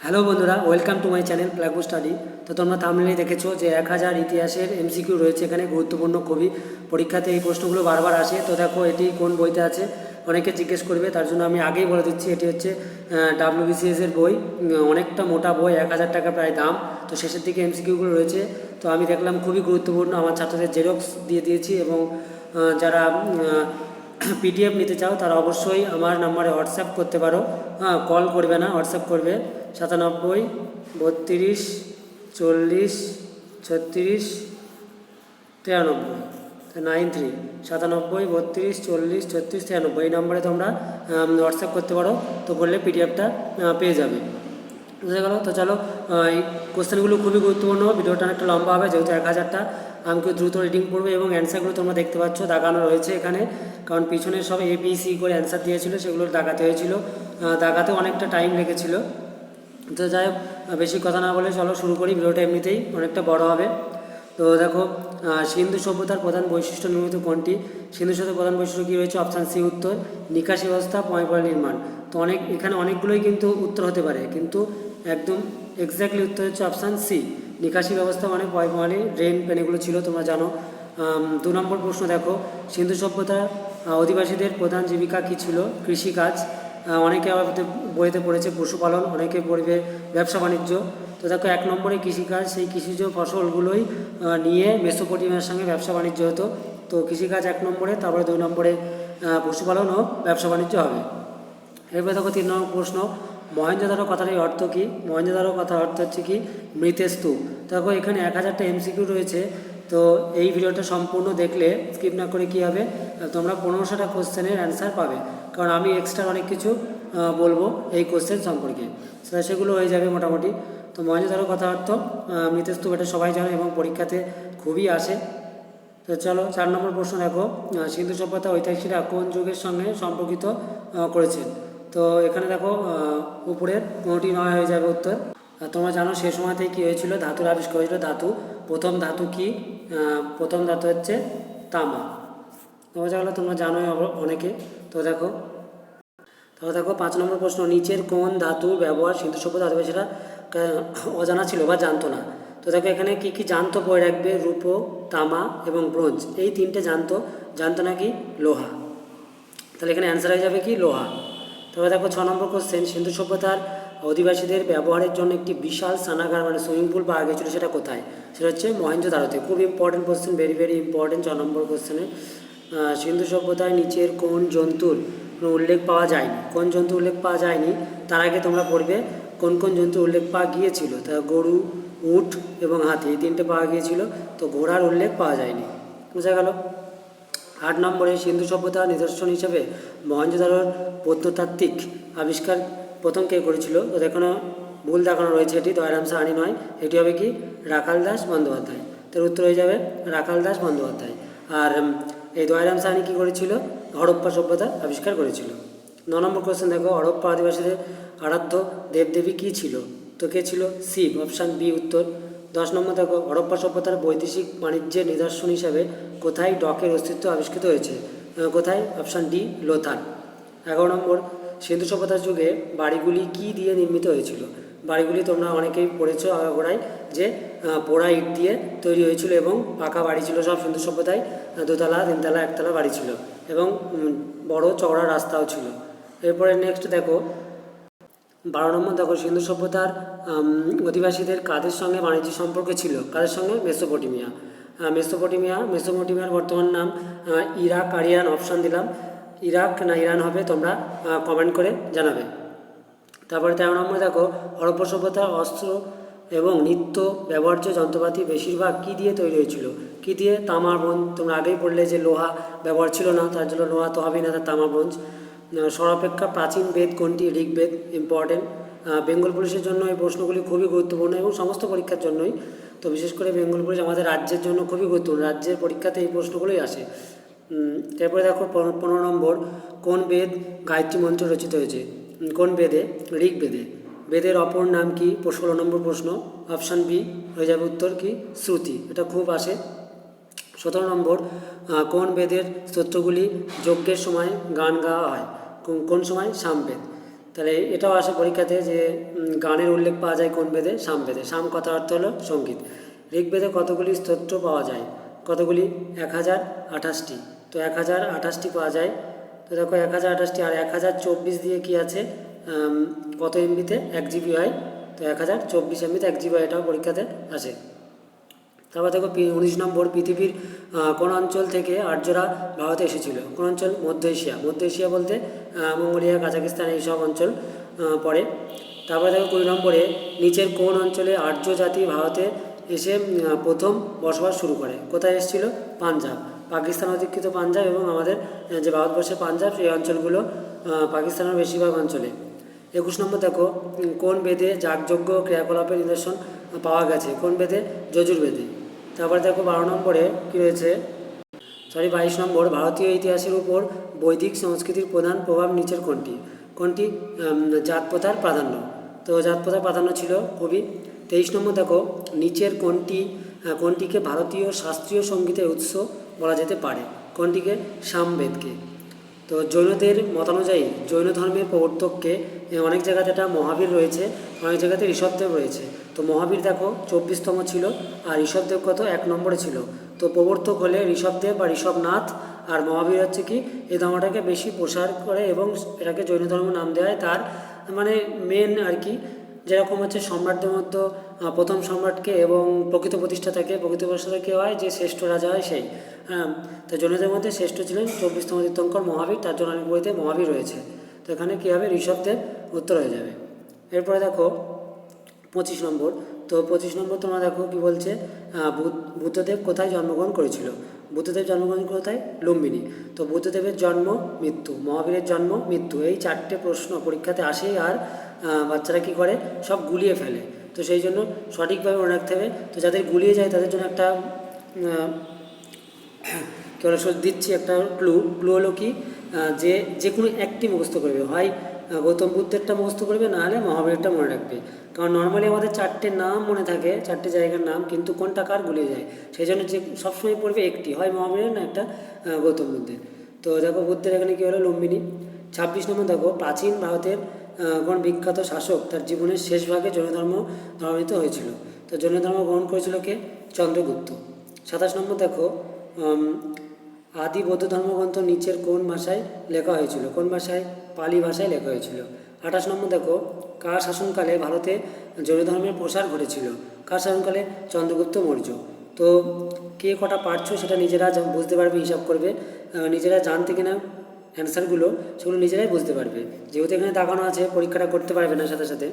Hello বন্ধুরা, welcome to my channel প্লাগু study. তো তোমরা থাম্বনেইলে দেখেছো যে 1000 ইতিহাসের এমসিকিউ রয়েছে এখানে, গুরুত্বপূর্ণ খুবই। পরীক্ষাতে এই প্রশ্নগুলো বারবার আসে। তো দেখো এটি কোন বইতে আছে অনেকে জিজ্ঞেস করবে, তার জন্য আমি আগেই বলে দিচ্ছি এটি হচ্ছে WBCS এর বই। অনেকটা মোটা বই, 1000 টাকা প্রায় দাম। তো শেষের দিকে এমসিকিউগুলো রয়েছে। তো আমি দেখলাম খুবই গুরুত্বপূর্ণ, আমার ছাত্রদের জেরক্স দিয়ে দিয়েছি। এবং যারা পিডিএফ নিতে চাও তারা অবশ্যই আমার নাম্বারে হোয়াটসঅ্যাপ করতে পারো। হ্যাঁ, কল করবে না, হোয়াটসঅ্যাপ করবে 97 32 40 36 93 93 97 32 40 36 93 এই নম্বরে তোমরা হোয়াটসঅ্যাপ করতে পারো। তো করলে পিডিএফটা পেয়ে যাবে। বুঝে গেল? তো চলো, এই কোশ্চেনগুলো খুবই গুরুত্বপূর্ণ। ভিডিওটা অনেকটা লম্বা হবে যেহেতু 1000টা। আমি দ্রুত রিডিং করবো এবং অ্যান্সারগুলো তোমরা দেখতে পাচ্ছ দাগানো রয়েছে এখানে, কারণ পিছনে সব ABC করে অ্যান্সার দিয়েছিল, সেগুলো দাগাতে হয়েছিল। দাগাতে অনেকটা টাইম লেগেছিল। তো যাই হোক, বেশি কথা না বলে চলো শুরু করি। ভিডিওটা এমনিতেই অনেকটা বড় হবে। তো দেখো, সিন্ধু সভ্যতার প্রধান বৈশিষ্ট্য নির্মিত কোনটি? সিন্ধু সভ্যতার প্রধান বৈশিষ্ট্য কী রয়েছে? অপশান সি উত্তর, নিকাশি ব্যবস্থা, পয় নির্মাণ। তো এখানে অনেকগুলোই কিন্তু উত্তর হতে পারে, কিন্তু একদম এক্স্যাক্টলি উত্তর হচ্ছে অপশান সি, নিকাশি ব্যবস্থা মানে পয় ড্রেন পেন এগুলো ছিল, তোমরা জানো। 2 নম্বর প্রশ্ন দেখো, সিন্ধু সভ্যতার অধিবাসীদের প্রধান জীবিকা কী ছিল? কৃষিকাজ। অনেকে আবার বইতে পড়েছে পশুপালন, অনেকে পড়বে ব্যবসা বাণিজ্য। তো দেখো 1 নম্বরে কৃষিকাজ, সেই কৃষিজ ফসলগুলোই নিয়ে মেসোপটেমিয়ার সঙ্গে ব্যবসা বাণিজ্য হতো। তো কৃষিকাজ 1 নম্বরে, তারপরে 2 নম্বরে পশুপালন ও ব্যবসা বাণিজ্য হবে। এরপরে দেখো 3 নম্বর প্রশ্ন, মহেঞ্জোদারো কথাটির অর্থ কী? মহেঞ্জোদারো কথার অর্থ হচ্ছে কি? মৃতের স্তূপ। দেখো এখানে 1000টা এমসিকিউ রয়েছে। তো এই ভিডিওটা সম্পূর্ণ দেখলে, স্কিপ না করে কী হবে, তোমরা 1500টা কোশ্চেনের অ্যান্সার পাবে, কারণ আমি এক্সট্রা অনেক কিছু বলবো এই কোশ্চেন সম্পর্কে। সেগুলো হয়ে যাবে মোটামুটি। তো মহেঞ্জোদারো কথার অর্থ মৃতের স্তূপ, এটা সবাই জানে এবং পরীক্ষাতে খুবই আসে। তো চলো 4 নম্বর প্রশ্ন দেখো, সিন্ধু সভ্যতা ঐতিহাসিকরা কোন যুগের সঙ্গে সম্পর্কিত করেছেন? তো এখানে দেখো উপরের কোনোটি নয় হয়ে যাবে উত্তর। তোমরা জানো সে সময়তেই কী হয়েছিল? ধাতুর আবিষ্কার হয়েছিল। প্রথম ধাতু কি? প্রথম ধাতু হচ্ছে তামা। বোঝা গেল, তোমরা জানোই অনেকে। তো দেখো 5 নম্বর প্রশ্ন, নিচের কোন ধাতুর ব্যবহার সিন্ধু সভ্যতা আদিবাসীরা অজানা ছিল বা জানতো না? তো দেখো এখানে কি কি জানতো পড়ে রাখবে, রূপো, তামা এবং ব্রোঞ্জ, এই 3টে জানতো নাকি লোহা। তাহলে এখানে অ্যান্সার হয়ে যাবে কি? লোহা। তবে দেখো 6 নম্বর কোশ্চেন, সিন্ধু সভ্যতার অধিবাসীদের ব্যবহারের জন্য একটি বিশাল স্নানাগার মানে সুইমিং পুল পাওয়া গেছিলো, সেটা কোথায়? সেটা হচ্ছে মহেঞ্জোদারোতে। খুব important question, very very important. 6 নম্বর কোশ্চেনে সিন্ধু সভ্যতায় নিচের কোন জন্তুর উল্লেখ পাওয়া যায়নি? কোন জন্তু উল্লেখ পাওয়া যায়নি তার আগে তোমরা পড়বে কোন কোন জন্তু উল্লেখ পাওয়া গিয়েছিল। তা গরু, উট এবং হাতি, এই 3টে পাওয়া গিয়েছিল। তো ঘোড়ার উল্লেখ পাওয়া যায়নি। বোঝা গেল? 8 নম্বরে, সিন্ধু সভ্যতার নিদর্শন হিসেবে মহেঞ্জোদারোর প্রত্নতাত্ত্বিক আবিষ্কার প্রথম কে করেছিল? তো দেখো ভুল দেখানো রয়েছে, এটি দয়ারাম সাহানি নয়, এটি হবে কি? রাখাল দাস বন্দ্যোপাধ্যায়। তার উত্তর হয়ে যাবে রাখাল দাস বন্দ্যোপাধ্যায়। আর এই দয়ারাম সাহানি কী করেছিল? হরপ্পা সভ্যতা আবিষ্কার করেছিল। 9 নম্বর কোশ্চেন দেখো, হরপ্পা আদিবাসীদের আরাধ্য দেবদেবী কী ছিল? তো কে ছিল? শিব, অপশান বি উত্তর। 10 নম্বর দেখো, হরপ্পা সভ্যতার বৈদেশিক বাণিজ্যের নিদর্শন হিসাবে কোথায় ডকের অস্তিত্ব আবিষ্কৃত হয়েছে? কোথায়? Option D Lothal. 11 নম্বর, সিন্ধু সভ্যতার যুগে বাড়িগুলি কী দিয়ে নির্মিত হয়েছিল? বাড়িগুলি তোমরা অনেকেই পড়েছো আগাগোড়ায় যে পোড়া ইট দিয়ে তৈরি হয়েছিল এবং পাকা বাড়ি ছিল সব সিন্ধু সভ্যতায়। 2তলা 3তলা 1তলা বাড়ি ছিল এবং বড় চওড়া রাস্তাও ছিল। এরপরে নেক্সট দেখো 12 নম্বর দেখো, সিন্ধু সভ্যতার অধিবাসীদের কাদের সঙ্গে বাণিজ্য সম্পর্ক ছিল? কাদের সঙ্গে? মেসোপটেমিয়া। মেসোপটেমিয়ার বর্তমান নাম ইরাক আর ইরান। অপশান দিলাম, ইরাক না ইরান হবে, তোমরা কমেন্ট করে জানাবে। তারপরে 13 নম্বর দেখো, হরপ্পা সভ্যতার অস্ত্র এবং নিত্য ব্যবহার্য যন্ত্রপাতি বেশিরভাগ কী দিয়ে তৈরি হয়েছিল? কী দিয়ে? তামা ব্রোঞ্জ। তোমরা আগেই পড়লে যে লোহা ব্যবহার ছিল না, তার জন্য লোহা তো হবেই না, তার তামা ব্রোঞ্জ। সর্বাপেক্ষা প্রাচীন বেদ কোনটি? ঋগ্বেদ। ইম্পর্টেন্ট। বেঙ্গল পুলিশের জন্য এই প্রশ্নগুলি খুবই গুরুত্বপূর্ণ এবং সমস্ত পরীক্ষার জন্যই। তো বিশেষ করে বেঙ্গল পুলিশ আমাদের রাজ্যের জন্য খুবই গুরুত্বপূর্ণ, রাজ্যের পরীক্ষাতে এই প্রশ্নগুলোই আসে। তারপরে দেখো 15 নম্বর, কোন বেদ গায়ত্রী মন্ত্র রচিত হয়েছে? কোন বেদে? ঋগ্বেদে। বেদের অপর নাম কি? 16 নম্বর প্রশ্ন। অপশান বি হয়ে যাবে উত্তর কি? শ্রুতি। এটা খুব আসে। 17 নম্বর, কোন বেদের স্তোত্রগুলি যজ্ঞের সময় গান গাওয়া হয়? কোন সময়? সামবেদ। তাহলে এটাও আসে পরীক্ষাতে যে গানের উল্লেখ পাওয়া যায় কোন বেদে? সামবেদে। সাম কথার অর্থ হলো সঙ্গীত। ঋগ্বেদে কতগুলি স্তোত্র পাওয়া যায়? কতগুলি? 1028টি। তো 1028টি পাওয়া যায়। তো দেখো 1028টি আর 1024 দিয়ে কি আছে? কত এমবিতে? 1 জিবি হয়। তো 1024 এমবিতে 1 জিবি হয়, এটাও পরীক্ষাতে আসে। তারপর দেখো 19 নম্বর, পৃথিবীর কোন অঞ্চল থেকে আর্যরা ভারতে এসেছিল? কোন অঞ্চল? মধ্য এশিয়া। মধ্য এশিয়া বলতে মঙ্গোলিয়া, কাজাকিস্তান এইসব অঞ্চল পড়ে। তারপরে দেখো 20 নম্বরে, নিচের কোন অঞ্চলে আর্য জাতি ভারতে এসে প্রথম বসবাস শুরু করে? কোথায় এসেছিল? পাঞ্জাব। পাকিস্তান অধিকৃত পাঞ্জাব এবং আমাদের যে ভারতবর্ষের পাঞ্জাব, সেই অঞ্চলগুলো পাকিস্তানের বেশিরভাগ অঞ্চলে। 21 নম্বর দেখো, কোন বেদে যাগযজ্ঞ ক্রিয়াকলাপের নিদর্শন পাওয়া গেছে? কোন বেদে? যজুর্বেদে। তারপরে দেখো 12 নম্বরে কী রয়েছে? 22 নম্বর, ভারতীয় ইতিহাসের উপর বৈদিক সংস্কৃতির প্রধান প্রভাব নিচের কোনটি? কোনটি? জাত প্রথার প্রাধান্য। তো জাত প্রথার প্রাধান্য ছিল খুবই। 23 নম্বর দেখো, নিচের কোনটিকে ভারতীয় শাস্ত্রীয় সঙ্গীতের উৎস বলা যেতে পারে? কোনটিকে? সামবেদকে। তো জৈনদের মতানুযায়ী জৈন ধর্মের প্রবর্তককে অনেক জায়গাতে এটা মহাবীর রয়েছে, অনেক জায়গাতে ঋষভদেব রয়েছে। তো মহাবীর দেখো 24তম ছিল, আর ঋষভদেব কত? 1 নম্বরে ছিল। তো প্রবর্তক হলে ঋষভদেব বা ঋষভনাথ, আর মহাবীর হচ্ছে কি এই ধর্মটাকে বেশি প্রসার করে এবং এটাকে জৈন ধর্ম নাম দেওয়া হয়। তার মানে মেন আর কি, যেরকম হচ্ছে সম্রাটদের মধ্যে প্রথম সম্রাটকে এবং প্রকৃত প্রতিষ্ঠাতা কে হয়? যে শ্রেষ্ঠ রাজা হয় সেই। হ্যাঁ, তো জৈনদের মধ্যে শ্রেষ্ঠ ছিলেন 24তম তীর্থঙ্কর মহাবীর, তার জন্য অনেক বইতে মহাবীর রয়েছে। তো এখানে কী হবে? ঋষভদেব উত্তর হয়ে যাবে। এরপরে দেখো 25 নম্বর। তো 25 নম্বর তোমরা দেখো কি বলছে, বুদ্ধদেব কোথায় জন্মগ্রহণ করেছিল? বুদ্ধদেব জন্মগ্রহণ কোথায়? লুম্বিনী। তো বুদ্ধদেবের জন্ম, মৃত্যু, মহাবীরের জন্ম, মৃত্যু, এই 4টে প্রশ্ন পরীক্ষাতে আসেই, আর বাচ্চারা কী করে? সব গুলিয়ে ফেলে। তো সেই জন্য সঠিকভাবে মনে রাখতে হবে। তো যাদের গুলিয়ে যায় তাদের জন্য একটা কী বলে দিচ্ছি একটা ক্লু হলো কি, যে কোনো একটি মুখস্থ করবে, হয় গৌতম বুদ্ধেরটা মুখস্থ করবে, না হলে মহাবীরেরটা মনে রাখবে। কারণ নর্মালি আমাদের 4টে নাম মনে থাকে, 4টে জায়গার নাম, কিন্তু কোনটা কার গুলিয়ে যায়। সেই জন্য যে সবসময় পড়বে একটি, হয় মহাবীরের না একটা গৌতম বুদ্ধের। তো দেখো বুদ্ধের এখানে কী হলো? লুম্বিনী। 26 নম্বর দেখো, প্রাচীন ভারতের কোন বিখ্যাত শাসক তার জীবনের শেষ ভাগে জৈন ধর্ম ধর্মান্তরিত হয়েছিল? তো জৈন ধর্ম গ্রহণ করেছিল কে? চন্দ্রগুপ্ত। 27 নম্বর দেখো, আদি বৌদ্ধ ধর্মগ্রন্থ নিচের কোন ভাষায় লেখা হয়েছিল? কোন ভাষায়? পালি ভাষায় লেখা হয়েছিল। 28 নম্বর দেখো, কার শাসনকালে ভারতে জৈন ধর্মের প্রসার ঘটেছিল? কার শাসনকালে? চন্দ্রগুপ্ত মৌর্য। তো কে কটা পারছো সেটা নিজেরা বুঝতে পারবে, হিসাব করবে, নিজেরা জানতে কিনা অ্যান্সারগুলো সেগুলো নিজেরাই বুঝতে পারবে। যেহেতু এখানে দেখানো আছে, পরীক্ষাটা করতে পারবে না সাথে সাথে।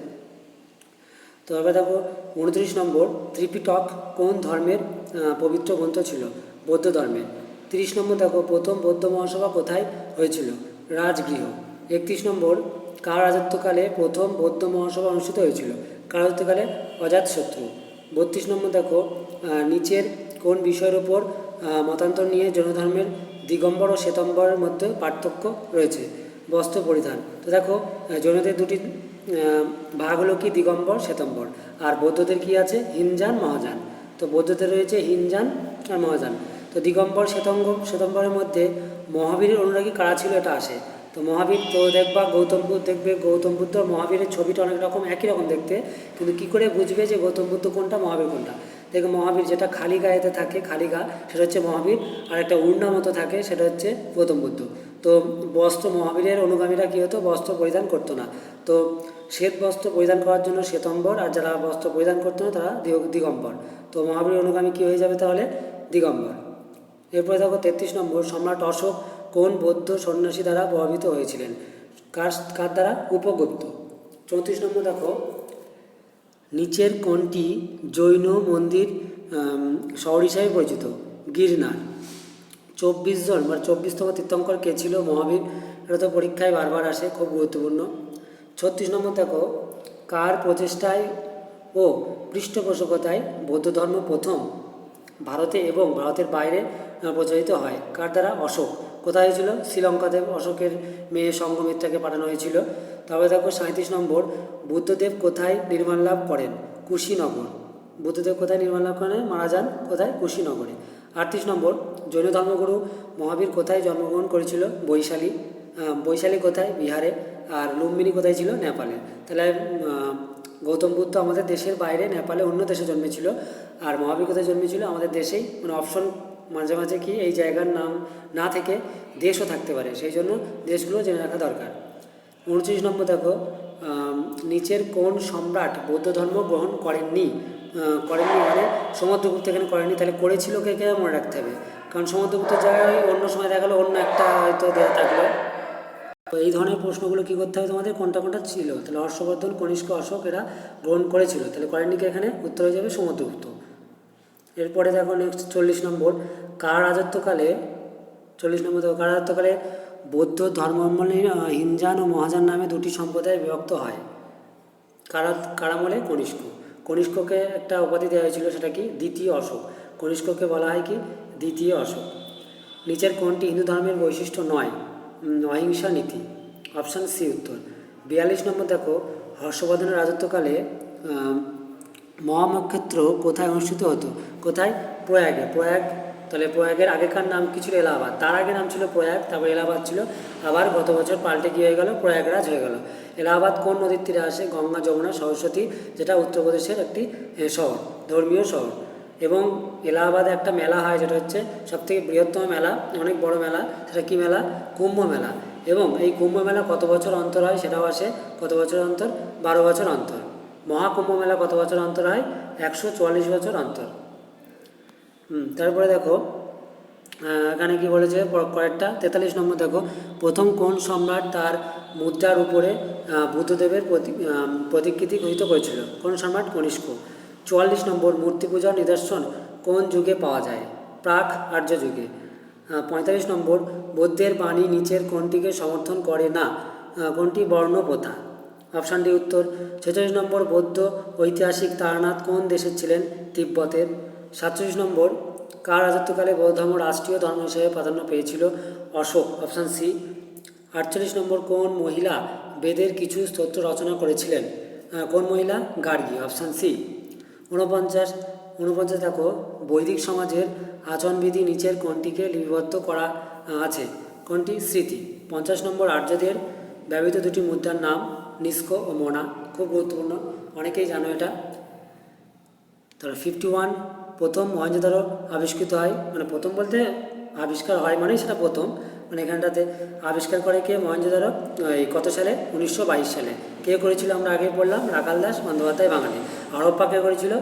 তো এবার দেখো 29 নম্বর, ত্রিপিটক কোন ধর্মের পবিত্র গ্রন্থ ছিল? বৌদ্ধ ধর্মের। 30 নম্বর দেখো, প্রথম বৌদ্ধ মহাসভা কোথায় হয়েছিল? রাজগৃহ। 31 নম্বর, কার রাজত্বকালে প্রথম বৌদ্ধ মহাসভা অনুষ্ঠিত হয়েছিল? কার রাজত্বকালে? অজাতশত্রু। 32 নম্বর দেখো, নিচের কোন বিষয়ের উপর মতান্তর নিয়ে জৈন ধর্মের দিগম্বর ও শ্বেতম্বরের মধ্যে পার্থক্য রয়েছে? বস্ত্র পরিধান। তো দেখো জৈনদের দুটি ভাগ হলো কি? দিগম্বর, শ্বেতম্বর। আর বৌদ্ধদের কি আছে? হিনযান, মহাযান। তো বৌদ্ধদের রয়েছে হিনযান আর মহাযান। তো দিগম্বর শ্বেতম্বরের মধ্যে মহাবীরের অনুরাগী কারা ছিল এটা আসে। তো মহাবীর, তো দেখবা গৌতম বুদ্ধ মহাবীরের ছবিটা অনেক রকম, একই রকম দেখতে, কিন্তু কী করে বুঝবে যে গৌতম বুদ্ধ কোনটা, মহাবীর কোনটা? দেখো মহাবীর যেটা খালি গায়েতে থাকে, খালি গা, সেটা হচ্ছে মহাবীর, আর একটা উড়না মতো থাকে সেটা হচ্ছে গৌতম বুদ্ধ। তো বস্ত্র, মহাবীরের অনুগামীরা কী হতো? বস্ত্র পরিধান করতো না। তো শ্বেত বস্ত্র পরিধান করার জন্য শ্বেতম্বর, আর যারা বস্ত্র পরিধান করতো না তারা দিগম্বর। তো মহাবীরের অনুগামী কী হয়ে যাবে তাহলে? দিগম্বর। এরপরে দেখো 33 নম্বর, সম্রাট অশোক কোন বৌদ্ধ সন্ন্যাসী দ্বারা প্রভাবিত হয়েছিলেন? কার দ্বারা? উপগুপ্ত। 34 নম্বর দেখো, নিচের কোনটি জৈন মন্দির শহর হিসাবে পরিচিত? গিরনার। 24 জন বা 24তম তীর্থঙ্কর কে ছিল? মহাবীর। এটা তো পরীক্ষায় বারবার আসে, খুব গুরুত্বপূর্ণ। 36 নম্বর দেখো, কার প্রচেষ্টায় ও পৃষ্ঠপোষকতায় বৌদ্ধ ধর্ম প্রথম ভারতে এবং ভারতের বাইরে প্রচারিত হয়? কার দ্বারা? অশোক। কোথায় হয়েছিল? শ্রীলঙ্কাতে অশোকের মেয়ে সঙ্ঘমিত্রাকে পাঠানো হয়েছিল। তারপরে দেখো 37 নম্বর, বুদ্ধদেব কোথায় নির্মাণ লাভ করেন? কুশীনগর। বুদ্ধদেব কোথায় নির্মাণ লাভ করেন? মারা যান কোথায়? কুশীনগরে। 38 নম্বর, জৈন ধর্মগুরু মহাবীর কোথায় জন্মগ্রহণ করেছিল? বৈশালী। বৈশালী কোথায়? বিহারে। আর লুম্বিনী কোথায় ছিল? নেপালে। তাহলে গৌতম বুদ্ধ আমাদের দেশের বাইরে নেপালে অন্য দেশে জন্মেছিল, আর মহাবীর কোথায় জন্মেছিল? আমাদের দেশেই। মানে অপশন মাঝে মাঝে কি এই জায়গার নাম না থেকে দেশও থাকতে পারে, সেই জন্য দেশগুলো জেনে রাখা দরকার। 29 নম্বর দেখো, নিচের কোন সম্রাট বৌদ্ধ ধর্ম গ্রহণ করেননি? করেননি মানে সমুদ্রগুপ্ত এখানে করেননি, তাহলে করেছিল কে কে মনে রাখতে হবে, কারণ সমুদ্রগুপ্তের জায়গায় অন্য সময় দেখা গেলো অন্য একটা হয়তো দেওয়া থাকলো। তো এই ধরনের প্রশ্নগুলো কী করতে হবে তোমাদের, কোনটা কোনটা ছিল। তাহলে হর্ষবর্ধন, কনিষ্ক, অশোক এরা গ্রহণ করেছিল, তাহলে করেননি কে? এখানে উত্তর হয়ে যাবে সমুদ্রগুপ্ত। এরপরে দেখো নেক্সট 40 নম্বর, কার রাজত্বকালে 40 নম্বর দেখো, কার রাজত্বকালে বৌদ্ধ ধর্মাবলম্বী হিনজান ও মহাযান নামে দুটি সম্প্রদায় বিভক্ত হয়? কারামলে কনিষ্ক। কনিষ্ককে একটা উপাধি দেওয়া হয়েছিল, সেটা কি? দ্বিতীয় অশোক। কনিষ্ককে বলা হয় কি? দ্বিতীয় অশোক। নিচের কোনটি হিন্দু ধর্মের বৈশিষ্ট্য নয়? অহিংসা নীতি। অপশান সি উত্তর। 42 নম্বর দেখো, হর্ষবর্ধনের রাজত্বকালে মহামক্ষেত্র কোথায় অনুষ্ঠিত হতো? কোথায়? প্রয়াগে। প্রয়াগ, তাহলে প্রয়াগের আগেকার নাম কি ছিল? এলাহাবাদ। তার আগে নাম ছিল প্রয়াগ, তারপর এলাহাবাদ ছিল, আবার গত বছর পাল্টে কী হয়ে গেল? প্রয়াগরাজ হয়ে গেল। এলাহাবাদ কোন নদীর তীরে আসে? গঙ্গা, যমুনা, সরস্বতী, যেটা উত্তরপ্রদেশের একটি শহর, ধর্মীয় শহর। এবং এলাহাবাদে একটা মেলা হয়, যেটা হচ্ছে সবথেকে বৃহত্তম মেলা, অনেক বড় মেলা। সেটা কি মেলা? কুম্ভ মেলা। এবং এই কুম্ভ মেলা কত বছর অন্তর হয়? সেটাও আসে কত বছর অন্তর? 12 বছর অন্তর। মহাকুম্ভ মেলা কত বছর অন্তর হয়? 144 বছর অন্তর। তারপরে দেখো এখানে কি বলেছে কয়েকটা। 43 নম্বর দেখো, প্রথম কোন সম্রাট তার মুদ্রার উপরে বুদ্ধদেবের প্রতিকৃতি খচিত করেছিল? কোন সম্রাট? কনিষ্ক। 44 নম্বর, মূর্তি পূজার নিদর্শন কোন যুগে পাওয়া যায়? প্রাক আর্য যুগে। 45 নম্বর, বৌদ্ধের বাণী নিচের কোনটিকে সমর্থন করে না? কোনটি? বর্ণ প্রথা। অপশান ডি উত্তর। 46 নম্বর, বৌদ্ধ ঐতিহাসিক তারানাথ কোন দেশের ছিলেন? তিব্বতের। 47 নম্বর, কার রাজত্বকালে বৌদ্ধ ধর্ম রাষ্ট্রীয় ধর্ম হিসেবে প্রাধান্য পেয়েছিল? অশোক। Option C. 48 নম্বর, কোন মহিলা বেদের কিছু স্তোত্র রচনা করেছিলেন? কোন মহিলা? গার্গী। Option C. 49 দেখো, বৈদিক সমাজের আচরণবিধি নিচের কোনটিকে লিপিবদ্ধ করা আছে? কোনটি? স্মৃতি। 50 নম্বর, আর্যদের ব্যবহৃত দুটি মুদ্রার নাম? নিষ্ক ও মোনা। খুব গুরুত্বপূর্ণ, অনেকেই জানো এটা। তাহলে 51, প্রথম মহেঞ্জোদারো আবিষ্কৃত হয়, মানে প্রথম বলতে আবিষ্কার হয় মানে সেটা প্রথম, মানে এখানটাতে আবিষ্কার করে কে? মহেঞ্জোদারো। এই কত সালে? 1922 সালে। কে করেছিল? আমরা আগে পড়লাম, রাখাল দাস বন্দ্যোপাধ্যায় বাঙালি। হরপ্পা কে করেছিল?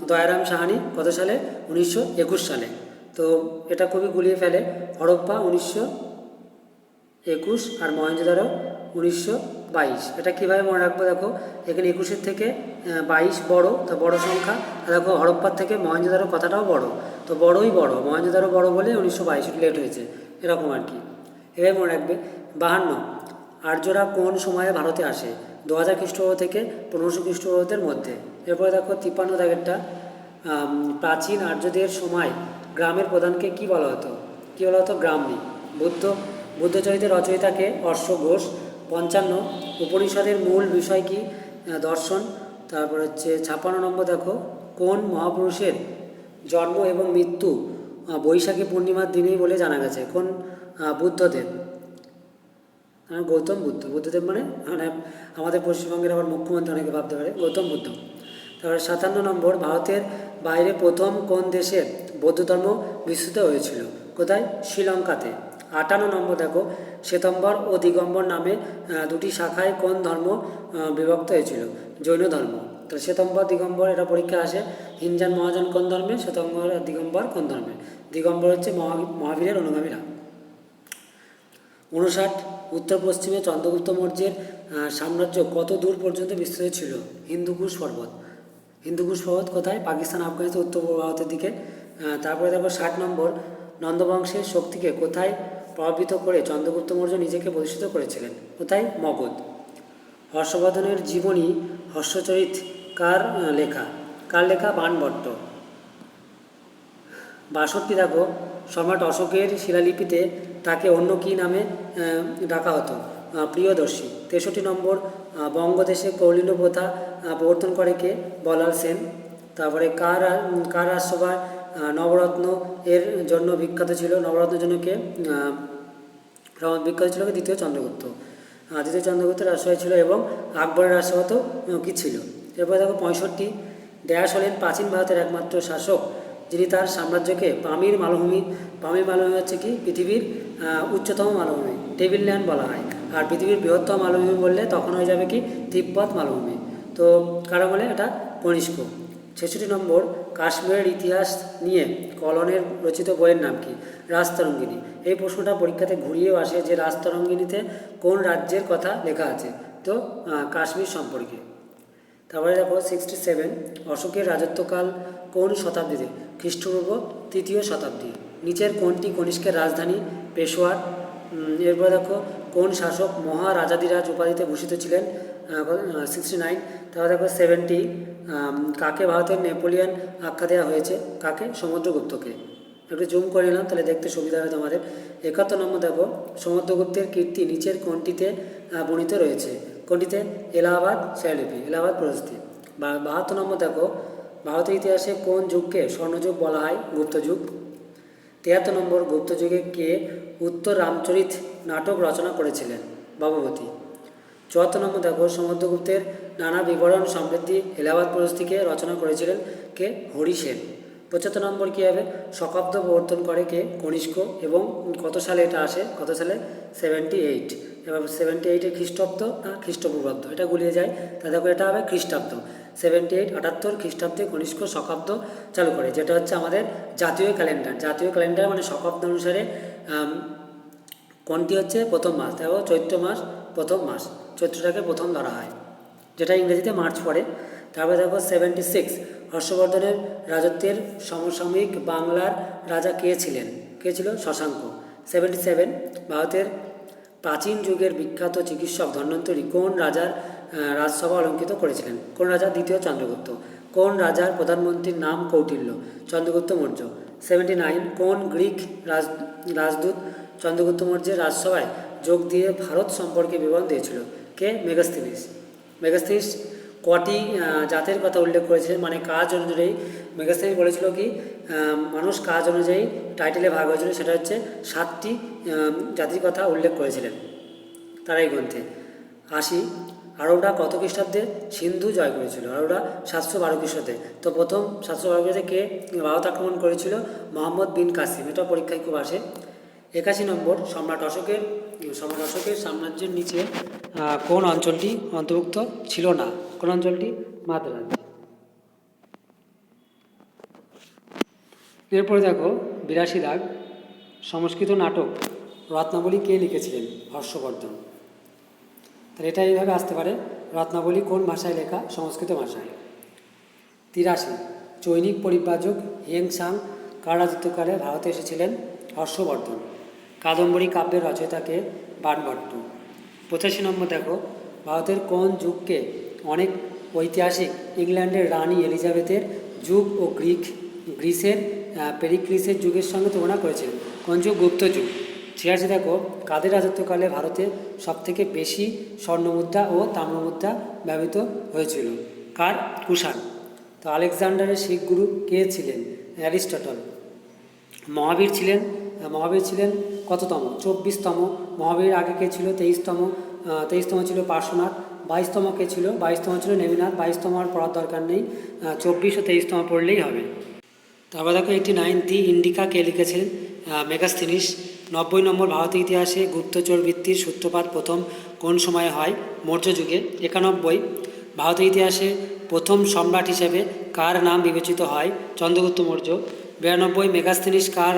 দয়ারাম সাহানি। কত সালে? 1921 সালে। তো এটা খুবই গুলিয়ে ফেলে। হরপ্পা 1921 আর মহেঞ্জোদারো 1922। এটা কীভাবে মনে রাখবো? দেখো এখানে 21-এর থেকে 22 বড়, তা বড় সংখ্যা। আর দেখো হরপ্পার থেকে মহেঞ্জোদারো কথাটাও বড়, তো বড়ই বড়, মহেঞ্জোদারো বড় বলে 1922 লেট হয়েছে, এরকম আর কি। এভাবে মনে রাখবে। 52, আর্যরা কোন সময়ে ভারতে আসে? 2000 খ্রিস্টপূর্ব থেকে 1500 খ্রিস্টপূর্বের মধ্যে। এরপরে দেখো 53 দাগেরটা, প্রাচীন আর্যদের সময় গ্রামের প্রধানকে কি বলা হতো? কী বলা হতো? গ্রামনি। বুদ্ধচরিতের রচয়িতাকে? অশ্ব ঘোষ। 55, উপনিষদের মূল বিষয় কি? দর্শন। তারপর হচ্ছে 56 নম্বর দেখো, কোন মহাপুরুষের জন্ম এবং মৃত্যু বৈশাখী পূর্ণিমার দিনেই বলে জানা গেছে? কোন? বুদ্ধদেব। গৌতম বুদ্ধ। বুদ্ধদেব মানে আমাদের পশ্চিমবঙ্গের আবার মুখ্যমন্ত্রী অনেকে ভাবতে পারে, গৌতম বুদ্ধ। তারপরে 57 নম্বর, ভারতের বাইরে প্রথম কোন দেশে বৌদ্ধ ধর্ম বিস্তৃত হয়েছিল? কোথায়? শ্রীলঙ্কাতে। 58 নম্বর দেখো, শ্বেতম্বর ও দিগম্বর নামে দুটি শাখায় কোন ধর্ম বিভক্ত হয়েছিল? জৈন ধর্ম। তো শ্বেতম্বর দিগম্বর এটা পরীক্ষা আসে। হিনজান মহাযান কোন ধর্মে? শ্বেতম্বর আর দিগম্বর কোন ধর্মে? দিগম্বর হচ্ছে মহাবীরের অনুগামীরা। 59, উত্তর পশ্চিমে চন্দ্রগুপ্ত মৌর্যের সাম্রাজ্য কত দূর পর্যন্ত বিস্তৃত ছিল? হিন্দুকুশ পর্বত। হিন্দুকুশ পর্বত কোথায়? পাকিস্তান, আফগানিস্তান, উত্তর পূর্ব ভারতের দিকে। তারপরে দেখো 60 নম্বর, নন্দবংশের শক্তিকে কোথায় প্রভাবিত করে চন্দ্রগুপ্ত মৌর্য নিজেকে প্রতিষ্ঠিত করেছিলেন? কোথায়? মগধ। হর্ষবর্ধনের জীবনী হর্ষচরিত কার লেখা? কার লেখা? বাণভট্ট। 62 দেখো, সম্রাট অশোকের শিলালিপিতে তাকে অন্য কী নামে ডাকা হতো? প্রিয়দর্শী। 63 নম্বর, বঙ্গদেশে কৌলীন্য প্রথা প্রবর্তন করে কে? বলাল সেন। তারপরে কার রাজসভায় নবরত্ন এর জন্য বিখ্যাত ছিল? নবরত্নের জন্য কে বিখ্যাত ছিল? দ্বিতীয় চন্দ্রগুপ্ত। দ্বিতীয় চন্দ্রগুপ্তের রাজসভায় ছিল এবং আকবরের রাজসভাতেও কী ছিল। এরপরে দেখো 65 ড্যাশ হলেন প্রাচীন ভারতের একমাত্র শাসক যিনি তার সাম্রাজ্যকে পামির মালভূমি হচ্ছে কি পৃথিবীর উচ্চতম মালভূমি, টেবিল ল্যান্ড বলা হয়। আর পৃথিবীর বৃহত্তম মালভূমি বললে তখন হয়ে যাবে কি তিব্বত মালভূমি। তো কারা বলে এটা কনিষ্ক। 66 নম্বর কাশ্মীরের ইতিহাস নিয়ে কলনের রচিত বইয়ের নাম কি? রাজতরঙ্গিনী। এই প্রশ্নটা পরীক্ষাতে ঘুরিয়েও আসে যে রাজতরঙ্গিনীতে কোন রাজ্যের কথা লেখা আছে, তো কাশ্মীর সম্পর্কে। তারপরে দেখো 67 অশোকের রাজত্বকাল কোন শতাব্দীতে? খ্রিস্টপূর্ব 3য় শতাব্দী। নিচের কোনটি কনিষ্কের রাজধানী? পেশোয়ার। এরপরে দেখো কোন শাসক মহারাজাধিরাজ উপাধিতে ভূষিত ছিলেন? 69। তারপরে দেখো 70 কাকে ভারতের নেপোলিয়ন আখ্যা দেওয়া হয়েছে? কাকে? সমুদ্রগুপ্তকে। একটু জুম করে নিলাম তাহলে দেখতে সুবিধা হবে তোমাদের। 71 নম্বর দেখো সমুদ্রগুপ্তের কীর্তি নিচের কোনটিতে বর্ণিত রয়েছে? কোনটিতে? এলাহাবাদ শিলালিপি, এলাহাবাদ প্রশস্তি। 72 নম্বর দেখো ভারতের ইতিহাসে কোন যুগকে স্বর্ণযুগ বলা হয়? গুপ্তযুগ। 73 নম্বর গুপ্ত যুগে কে উত্তর রামচরিত নাটক রচনা করেছিলেন? ভবভূতি। 74 নম্বর দেখো সমুদ্রগুপ্তের নানা বিবরণ সমৃদ্ধি এলাহাবাদ প্রশস্তিকে রচনা করেছিলেন কে? হরিসেন। 75 নম্বর কী হবে? শকাব্দ প্রবর্তন করে কে? কনিষ্ক। এবং কত সালে এটা আসে? কত সালে? 78। এবার 78-এর খ্রিস্টাব্দ না খ্রিস্টপূর্বাব্দ, এটা গুলিয়ে যায়। তা দেখো এটা হবে খ্রিস্টাব্দ। 78 78 খ্রিস্টাব্দে কনিষ্ক শকাব্দ চালু করে, যেটা হচ্ছে আমাদের জাতীয় ক্যালেন্ডার। জাতীয় ক্যালেন্ডার মানে শকাব্দ অনুসারে কোনটি হচ্ছে প্রথম মাস? দেখো চৈত্র মাস প্রথম মাস, চৈত্রটাকে প্রথম ধরা হয়, যেটা ইংরেজিতে মার্চ পড়ে। তারপরে দেখো 76 হর্ষবর্ধনের রাজত্বের সমসাময়িক বাংলার রাজা কে ছিলেন? কে ছিল? শশাঙ্ক। 77 ভারতের প্রাচীন যুগের বিখ্যাত চিকিৎসক ধন্বন্তরী কোন রাজার রাজসভা অলঙ্কৃত করেছিলেন? কোন রাজা? দ্বিতীয় চন্দ্রগুপ্ত। কোন রাজার প্রধানমন্ত্রীর নাম কৌটিল্য? চন্দ্রগুপ্ত মৌর্য। 79 কোন গ্রিক রাজদূত চন্দ্রগুপ্ত মৌর্যের রাজসভায় যোগ দিয়ে ভারত সম্পর্কে বিবরণ দিয়েছিল? কে? মেগাস্থিনিস। মেগাস্থিনিস কটি জাতের কথা উল্লেখ করেছিলেন? মানে কাজ অনুযায়ী মেগাস্থিনিস বলেছিল কি মানুষ কাজ অনুযায়ী টাইটেলে ভাগ হয়েছিল, সেটা হচ্ছে 7টি জাতির কথা উল্লেখ করেছিলেন তার এই গ্রন্থে। 80 আরবরা কত খ্রিস্টাব্দে সিন্ধু জয় করেছিল? আরবরা 712 খ্রিস্টাব্দে। তো প্রথম 712 খ্রিস্টাব্দে কে ভারত আক্রমণ করেছিল? মোহাম্মদ বিন কাসিম। এটা পরীক্ষায় খুব আসে। 81 নম্বর সম্রাট অশোকের সাম্রাজ্যের নিচে কোন অঞ্চলটি অন্তর্ভুক্ত ছিল না? কোন অঞ্চলটি? মাদ্রাজ। এরপরে দেখো 82 দাগ সংস্কৃত নাটক রত্নাবলী কে লিখেছিলেন? হর্ষবর্ধন। তাহলে এটা এইভাবে আসতে পারে, রত্নাবলী কোন ভাষায় লেখা? সংস্কৃত ভাষায়। 83 চৈনিক পরিব্রাজক হিয়েংসাং কার রাজত্বকালে ভারতে এসেছিলেন? হর্ষবর্ধন। কাদম্বরী কাব্যের রচয়িতাকে? বাণভট্ট। 85 নম্বর দেখো ভারতের কোন যুগকে অনেক ঐতিহাসিক ইংল্যান্ডের রানী এলিজাবেথের যুগ ও গ্রিসের পেরিক্লিসের যুগের সঙ্গে তুলনা করেছিলেন? কোন যুগ? গুপ্ত যুগ। 86 দেখো কাদের রাজত্বকালে ভারতে সবথেকে বেশি স্বর্ণমুদ্রা ও তাম্রমুদ্রা ব্যবহৃত হয়েছিল? কার? কুষাণ। তো আলেকজান্ডারের শিখ গুরু কে ছিলেন? অ্যারিস্টটল। মহাবীর ছিলেন কততম? 24তম। মহাবীর আগে কে ছিল? 23তম ছিল পার্শ্বনাথ। 22তম কে ছিল? 22তম ছিল নেমিনাথ। 22তম আর পড়ার দরকার নেই, 24 ও 23তম পড়লেই হবে। তারপর দেখো 89 দি ইন্ডিকা কে লিখেছিলেন? মেগাস্থিনিস। 90 নম্বর ভারতের ইতিহাসে গুপ্তচর বৃত্তির সূত্রপাত প্রথম কোন সময়ে হয়? মৌর্য যুগে। 91 ভারতের ইতিহাসে প্রথম সম্রাট হিসেবে কার নাম বিবেচিত হয়? চন্দ্রগুপ্ত মৌর্য। 92 মেগাস্থিনিস কার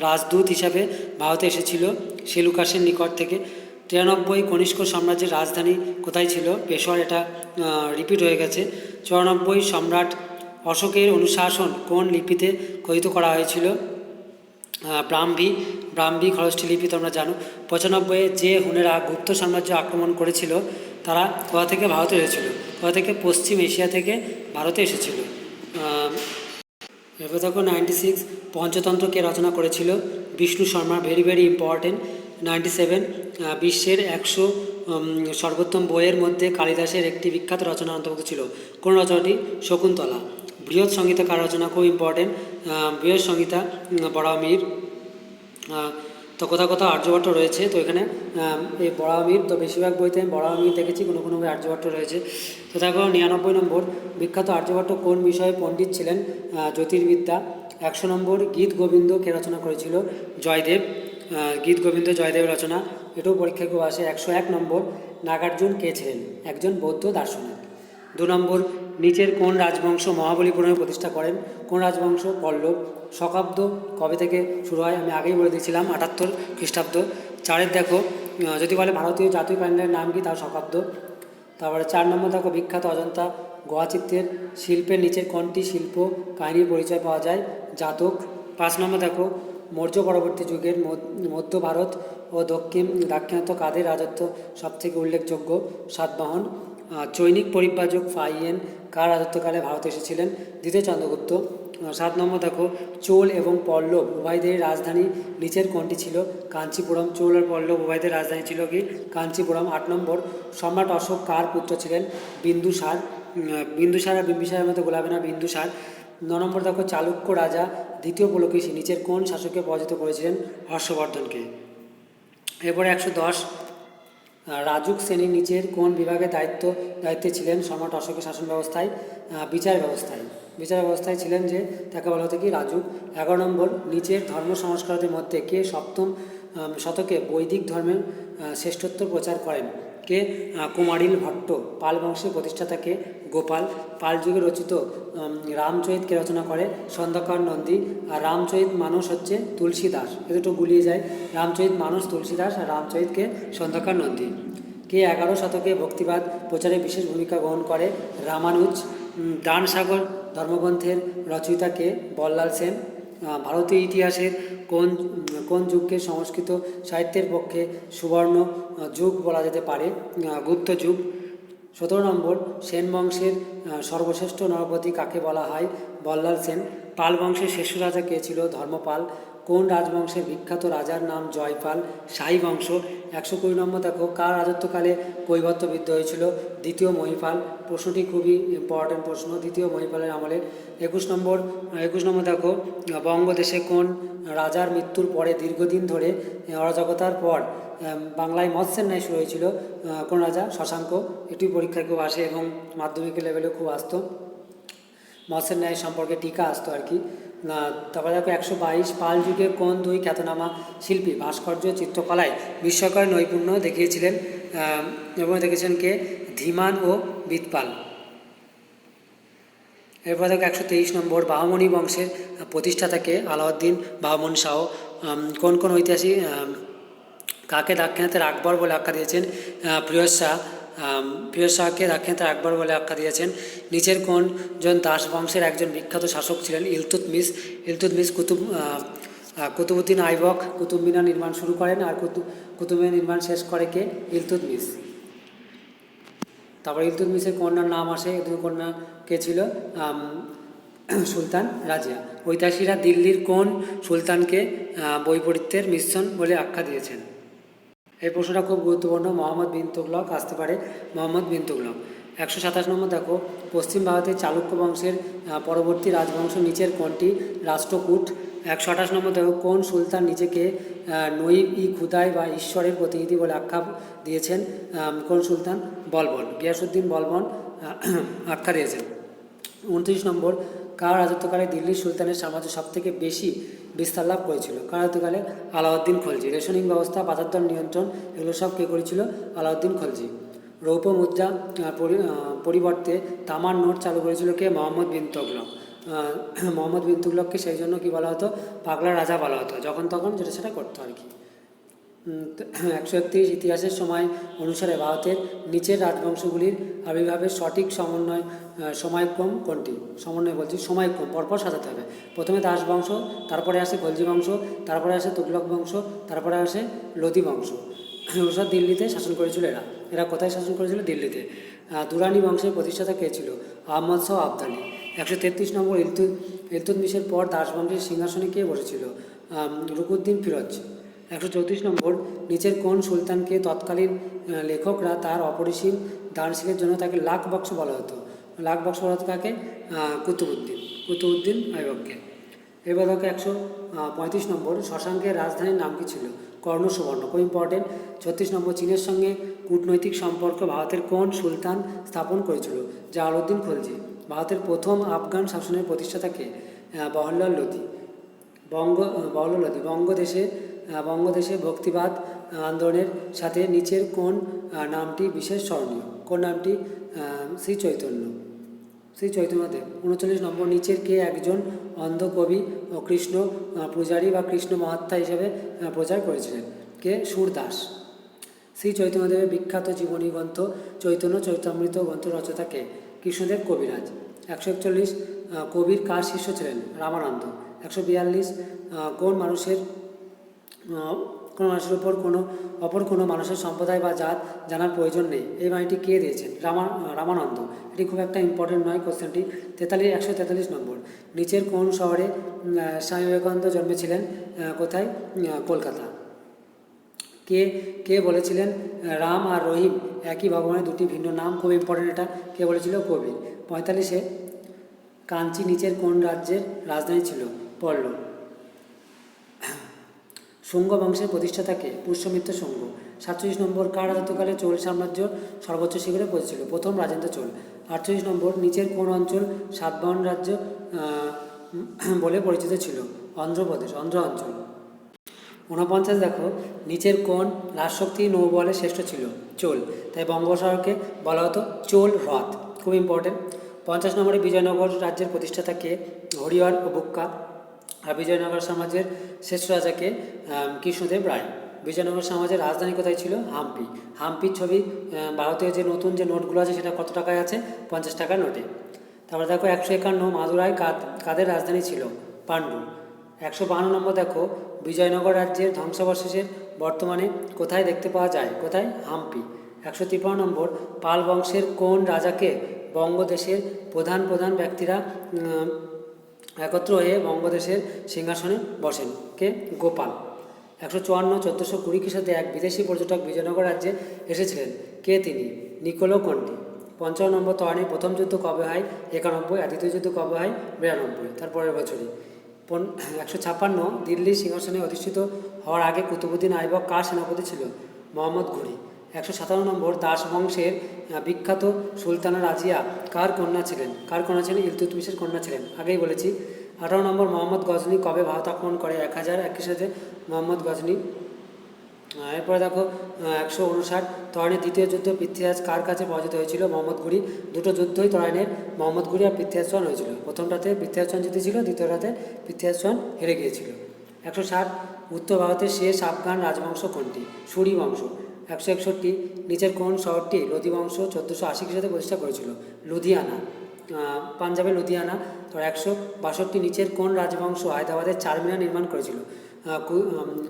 রাজদূত হিসাবে ভারতে এসেছিল? সেলুকাসের নিকট থেকে। 93 কনিষ্ক সাম্রাজ্যের রাজধানী কোথায় ছিল? পেশোয়ার। এটা রিপিট হয়ে গেছে। 94 সম্রাট অশোকের অনুশাসন কোন লিপিতে খোদিত করা হয়েছিল? ব্রাহ্মী খরষ্ঠী লিপি তোমরা জানো। 95 যে হুনেরা গুপ্ত সাম্রাজ্য আক্রমণ করেছিল তারা কোথা থেকে ভারতে এসেছিল? কোথা থেকে? পশ্চিম এশিয়া থেকে ভারতে এসেছিল। এরপর দেখো 96 পঞ্চতন্ত্র কে রচনা করেছিল? Vishnu Sharma. Very very important. 97 বিশ্বের 100 সর্বোত্তম বইয়ের মধ্যে কালিদাসের একটি বিখ্যাত রচনা অন্তর্ভুক্ত ছিল। কোন রচনাটি? শকুন্তলা। বৃহৎ সংহিতা কার রচনা? খুব ইম্পর্টেন্ট। বৃহৎ সংহিতা বরাহমিহির। তো কোথাও কোথাও আর্যভট্ট রয়েছে। তো এখানে এই বরাহমিহির, তো বেশিরভাগ বইতে আমি বরাহমিহির দেখেছি, কোনো কোনো বই আর্যভট্ট রয়েছে। তো তারপর 99 নম্বর, বিখ্যাত আর্যভট্ট কোন বিষয়ে পণ্ডিত ছিলেন? জ্যোতির্বিদ্যা। 100 নম্বর, গীত গোবিন্দ কে রচনা করেছিল? জয়দেব। গীত গোবিন্দ জয়দেব রচনা, এটাও পরীক্ষায় খুব আসে। 101 নম্বর, নাগার্জুন কে ছিলেন? একজন বৌদ্ধ দার্শনিক। 2 নম্বর, নিচের কোন রাজবংশ মহাবলীপুরমে প্রতিষ্ঠা করেন? কোন রাজবংশ? পল্লব। শকাব্দ কবে থেকে শুরু হয়? আমি আগেই বলে দিয়েছিলাম, 78 খ্রিস্টাব্দ। 4 দেখো, যদি বলে ভারতীয় জাতীয় প্যান্ডেলের নাম কি, তার শকাব্দ। তারপরে 4 নম্বর দেখো, বিখ্যাত অজন্তা গুহা চিত্রের শিল্পের নিচের কোনটি শিল্প কাহিনীর পরিচয় পাওয়া যায়? জাতক। 5 নম্বর দেখো, মৌর্য পরবর্তী যুগের মধ্য ভারত ও দাক্ষিণাত্য কাদের রাজত্ব সবথেকে উল্লেখযোগ্য? সাতবাহন। চৈনিক পরিব্রাজক ফাহিয়েন কার রাজত্বকালে ভারতে এসেছিলেন? দ্বিতীয় চন্দ্রগুপ্ত। 7 নম্বর দেখো, চোল এবং পল্লব উভয়দের রাজধানী নিচের কোনটি ছিল? কাঞ্চিপুরম। চোল আর পল্লব উভয়দের রাজধানী ছিল কি? কাঞ্চিপুরম। 8 নম্বর, সম্রাট অশোক কার পুত্র ছিলেন? বিন্দুসার। বিন্দুসার আর বিম্বিসারের মধ্যে গোলাবে না, বিন্দুসার। 9 নম্বর দেখো, চালুক্য রাজা দ্বিতীয় পুলকেশী নিচের কোন শাসককে পরাজিত করেছিলেন? হর্ষবর্ধনকে। এরপরে 110, রাজুক শ্রেণী নিচের কোন বিভাগের দায়িত্বে ছিলেন সম্রাট অশোকের শাসন ব্যবস্থায়? বিচার ব্যবস্থায় ছিলেন, যে তাকে বলা হতো কি? রাজুক। 11 নম্বর, নিচের ধর্ম সংস্কারকদের মধ্যে কে সপ্তম শতকে বৈদিক ধর্মের শ্রেষ্ঠত্ব প্রচার করেন? কে? কুমারিল ভট্ট। পাল বংশের প্রতিষ্ঠাতাকে? গোপাল। পাল যুগে রচিত রামচরিতকে রচনা করে? সন্ধ্যাকর নন্দী। আর রামচরিত মানস হচ্ছে তুলসীদাস, এ দুটো গুলিয়ে যায়। রামচরিত মানস তুলসীদাস, আর রামচরিতকে সন্ধ্যাকর নন্দী। কে 11 শতকে ভক্তিবাদ প্রচারে বিশেষ ভূমিকা গ্রহণ করে? রামানুজ। দানসাগর ধর্মগ্রন্থের রচয়িতা কে? বল্লাল সেন। ভারতীয় ইতিহাসের কোন কোন যুগকে সংস্কৃত সাহিত্যের পক্ষে সুবর্ণ যুগ বলা যেতে পারে? গুপ্ত যুগ। 17 নম্বর, সেন বংশের সর্বশ্রেষ্ঠ নরপতি কাকে বলা হয়? বল্লাল সেন। পাল বংশের শেষ রাজা কে ছিল? ধর্মপাল। কোন রাজবংশের বিখ্যাত রাজার নাম জয়পাল? শাহী বংশ। 120 নম্বর দেখো, কার রাজত্বকালে কৈবর্ত বৃদ্ধি হয়েছিল? দ্বিতীয় মহিপাল। প্রশ্নটি খুবই ইম্পর্টেন্ট প্রশ্ন, দ্বিতীয় মহিপালের আমলে। 21 নম্বর দেখো, বঙ্গদেশে কোন রাজার মৃত্যুর পরে দীর্ঘদিন ধরে অরাজকতার পর বাংলায় মৎস্যের ন্যায় শুরু হয়েছিল? কোন রাজা? শশাঙ্ক। এটি পরীক্ষায় খুব আসে এবং মাধ্যমিকের লেভেলে খুব আসতো, মৎস্যের ন্যায় সম্পর্কে টিকা আসতো আর কি। তারপরে দেখো 122, পাল যুগে কোন দুই খ্যাতনামা শিল্পী ভাস্কর্য চিত্রকলায় বিস্ময়কর নৈপুণ্য দেখিয়েছিলেন? এবং দেখেছেন কে? ধীমান ও বিদপাল। এরপর দেখো 123 নম্বর, বাহমনি বংশের প্রতিষ্ঠাতাকে? আলাউদ্দিন বাহমন শাহ। কোন কোন ঐতিহাসিক কাকে দাক্ষিণাত্যের আকবর বলে আখ্যা দিয়েছেন? ফিরোজ শাহকে দাক্ষিণাত্যের আকবর বলে আখ্যা দিয়েছেন। নিচের কোন জন দাস বংশের একজন বিখ্যাত শাসক ছিলেন? ইলতুৎমিশ। কুতুবউদ্দিন আইবক কুতুব মিনার নির্মাণ শুরু করেন, আর কুতুব মিনার নির্মাণ শেষ করে কে? ইলতুৎমিশ। তারপর ইলতুৎমিশের কন্যার নাম আসে, দুই কন্যা কে ছিল? সুলতান রাজিয়া। ঐতিহাসিকরা দিল্লির কোন সুলতানকে বৈপরীত্যের মিশ্রণ বলে আখ্যা দিয়েছেন? এই প্রশ্নটা খুব গুরুত্বপূর্ণ, মোহাম্মদ বিন তুগলক আসতে পারে, মোহাম্মদ বিন তুগলক। 127 নম্বর দেখো, পশ্চিম ভারতের চালুক্য বংশের পরবর্তী রাজবংশ নিচের কোনটি? রাষ্ট্রকূট। 128 নম্বর দেখো, কোন সুলতান নিজেকে নঈব ই খুদাই বা ঈশ্বরের প্রতিনিধি বলে আখ্যা দিয়েছেন? কোন সুলতান? বলবন। গিয়াসুদ্দিন বলবন আখ্যা দিয়েছেন। 29 নম্বর, কার রাজত্বকালে দিল্লির সুলতানের সাম্রাজ্য সবথেকে বেশি বিস্তার লাভ করেছিল? কার রাজত্বকালে? আলাউদ্দিন খলজি। রেশনিং ব্যবস্থা, বাজারদর নিয়ন্ত্রণ, এগুলো সব কে করেছিল? আলাউদ্দিন খলজি। রৌপ্য মুদ্রা পরিবর্তে তামার নোট চালু করেছিল কে? মোহাম্মদ বিন তুগলক। মোহাম্মদ বিন তুগলককে সেই জন্য কী বলা হতো? পাগলা রাজা বলা হতো, যখন তখন যেটা সেটা করতো আর কি। 131, ইতিহাসের সময় অনুসারে ভারতের নিচের রাজবংশগুলির আবির্ভাবের সঠিক সময়ক্রম কোনটি? সময়ক্রম পরপর সাজাতে হবে। প্রথমে দাস বংশ, তারপরে আসে খলজি বংশ, তারপরে আসে তুগলক বংশ, তারপরে আসে লোধি বংশ। সব দিল্লিতে শাসন করেছিল এরা কোথায় শাসন করেছিল? দিল্লিতে। দুরানি বংশের প্রতিষ্ঠাতা কে ছিল? আহমদ শাহ আবদালি। 133 নম্বর, ইলতুৎমিশের পর দাস বংশের সিংহাসনে কে বসেছিল? রুকুদ্দিন ফিরোজ। 134 নম্বর, নিচের কোন সুলতানকে তৎকালীন লেখকরা তার অপরিসীম দানশীলের জন্য তাকে লাখ বক্স বলা হতো? লাখ বক্স বলা হতো কাকে? কুতুবউদ্দিন আইবককে। এবার দেখো 135 নম্বর, শশাঙ্কের রাজধানীর নাম কি ছিল? কর্ণ সুবর্ণ, খুব ইম্পর্টেন্ট। 36 নম্বর, চীনের সঙ্গে কূটনৈতিক সম্পর্ক ভারতের কোন সুলতান স্থাপন করেছিল? জালালউদ্দিন খলজি। ভারতের প্রথম আফগান শাসনের প্রতিষ্ঠাতাকে? বহরলাল লোধি। বহরলাল লোধি। বঙ্গদেশে ভক্তিবাদ আন্দোলনের সাথে নিচের কোন নামটি বিশেষ স্মরণীয়? কোন নামটি? শ্রী চৈতন্যদেব। 39 নম্বর, নিচের কে একজন অন্ধ কবি ও কৃষ্ণ পূজারী বা কৃষ্ণ মহাত্মা হিসেবে প্রচার করেছিলেন? কে? সুরদাস। শ্রী চৈতন্যদেবের বিখ্যাত জীবনী গ্রন্থ চৈতন্য চরিতামৃত গ্রন্থ রচয়িতা কে? কৃষ্ণদেব কবিরাজ। 141, কবির কার শিষ্য ছিলেন? রামানন্দ। 142, কোন মানুষের অপর কোনো মানুষের সম্প্রদায় বা জাত জানার প্রয়োজন নেই, এই বাণীটি কে দিয়েছেন? রামানন্দ। এটি খুব একটা ইম্পর্টেন্ট নয় কোশ্চেনটি। 143 নম্বর, নিচের কোন শহরে স্বামী বিবেকানন্দ জন্মেছিলেন? কোথায়? কলকাতা। কে বলেছিলেন রাম আর রহিম একই ভগবানের দুটি ভিন্ন নাম? খুব ইম্পর্টেন্ট এটা। কে বলেছিল? কবির। 45, কাঞ্চি নিচের কোন রাজ্যের রাজধানী ছিল? পল্লব। শুঙ্গ বংশের প্রতিষ্ঠাতাকে? পুষ্যমিত্র শুঙ্গ। 47 নম্বর, কার রাজত্বকালে চোল সাম্রাজ্য সর্বোচ্চ শিখরে পৌঁছেছিল? প্রথম রাজেন্দ্র চোল। 48 নম্বর, নিচের কোন অঞ্চল সাতবাহন রাজ্য বলে পরিচিত ছিল? অন্ধ্র অঞ্চল। 49, দেখো, নিচের কোন রাজশক্তি নৌবলে শ্রেষ্ঠ ছিল? চোল। তাই বঙ্গোপসাগরকে বলা হতো চোল হ্রদ। খুব ইম্পর্টেন্ট। 50 নম্বরে, বিজয়নগর রাজ্যের প্রতিষ্ঠাতাকে? হরিহর ও বুক্কা। আর বিজয়নগর সাম্রাজ্যের শ্রেষ্ঠ রাজাকে? কৃষ্ণদেব রায়। বিজয়নগর সাম্রাজ্যের রাজধানী কোথায় ছিল? হাম্পি। হাম্পির ছবি ভারতীয় যে নতুন যে নোটগুলো আছে সেটা কত টাকায় আছে? 50 টাকার নোটে। তারপরে দেখো 151, মাদুরাই কাদের রাজধানী ছিল? পাণ্ডু। 152 নম্বর, দেখো, বিজয়নগর রাজ্যের ধ্বংসাবশেষের বর্তমানে কোথায় দেখতে পাওয়া যায়? কোথায়? হাম্পি। 153 নম্বর, পাল বংশের কোন রাজাকে বঙ্গদেশের প্রধান ব্যক্তিরা একত্র হয়ে বঙ্গদেশের সিংহাসনে বসেন? কে? গোপাল। 154, 1420 খ্রিস্টাব্দে এক বিদেশি পর্যটক বিজয়নগর রাজ্যে এসেছিলেন। কে তিনি? নিকোলো কন্টি। 55 নম্বর, তরানীর প্রথম যুদ্ধ কবে হয়? 91। আর দ্বিতীয় যুদ্ধ কবে হয়? 92, তারপরের বছরই। 156, দিল্লির সিংহাসনে অধিষ্ঠিত হওয়ার আগে কুতুবুদ্দিন আইবক কার সেনাপতি ছিল? মোহাম্মদ ঘুরি। 157 নম্বর, দাস বংশের বিখ্যাত সুলতানা রাজিয়া কার কন্যা ছিলেন? ইলতুৎমিশের কন্যা ছিলেন, আগেই বলেছি। 18 নম্বর, মোহাম্মদ গজনি কবে ভারত আক্রমণ করে? 1001 খ্রিস্টাব্দে মোহাম্মদ গজনি। এরপরে দেখো 159, তরাইনের দ্বিতীয় যুদ্ধ পৃথ্বীরাজ কার কাছে পরাজিত হয়েছিল? মোহাম্মদ ঘুরি। দুটো যুদ্ধই তরাইনের মোহাম্মদ ঘুরি আর পৃথ্বীরাজ চৌহান হয়েছিল। প্রথমটাতে পৃথ্বীরাজ চৌহান জিতেছিল, দ্বিতীয়টাতে পৃথ্বীরাজ চৌহান হেরে গিয়েছিল। 160, উত্তর ভারতের শেষ আফগান রাজবংশ কোনটি? সুরি বংশ। 161, নিচের কোন শহরটি লোধি বংশ 1480 খ্রিস্টাব্দে প্রতিষ্ঠা করেছিল? লুধিয়ানা, পাঞ্জাবের লুধিয়ানা। তো 162, নিচের কোন রাজবংশ হায়দ্রাবাদের চারমিনার নির্মাণ করেছিল?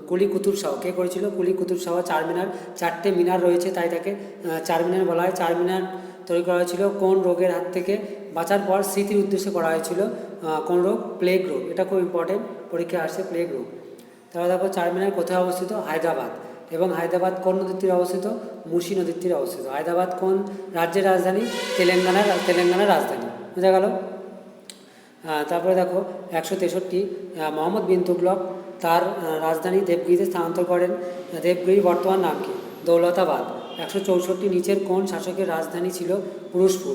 কুলি কুতুব শাহ। কে করেছিল? কুলি কুতুব শাহ। চারমিনার, 4টে মিনার রয়েছে তাই তাকে চারমিনার বলা হয়। চারমিনার তৈরি করা হয়েছিল কোন রোগের হাত থেকে বাঁচার পর স্মৃতির উদ্দেশ্যে করা হয়েছিল? কোন রোগ? প্লেগ রোগ। এটা খুব ইম্পর্টেন্ট, পরীক্ষায় আসছে প্লেগ রোগ। তারপর দেখো চারমিনার কোথায় অবস্থিত? হায়দ্রাবাদ। এবং হায়দ্রাবাদ কোন নদীর তীরে অবস্থিত? মুসি নদীর তীরে অবস্থিত। হায়দ্রাবাদ কোন রাজ্যের রাজধানী? তেলেঙ্গানার রাজধানী। বোঝা গেল? তারপরে দেখো 163, মোহাম্মদ বিন তুগলক তার রাজধানী দেবগিরিতে স্থানান্তর করেন। দেবগিরির বর্তমান নাম কি? দৌলতাবাদ। 164, নিচের কোন শাসকের রাজধানী ছিল পুরুষপুর?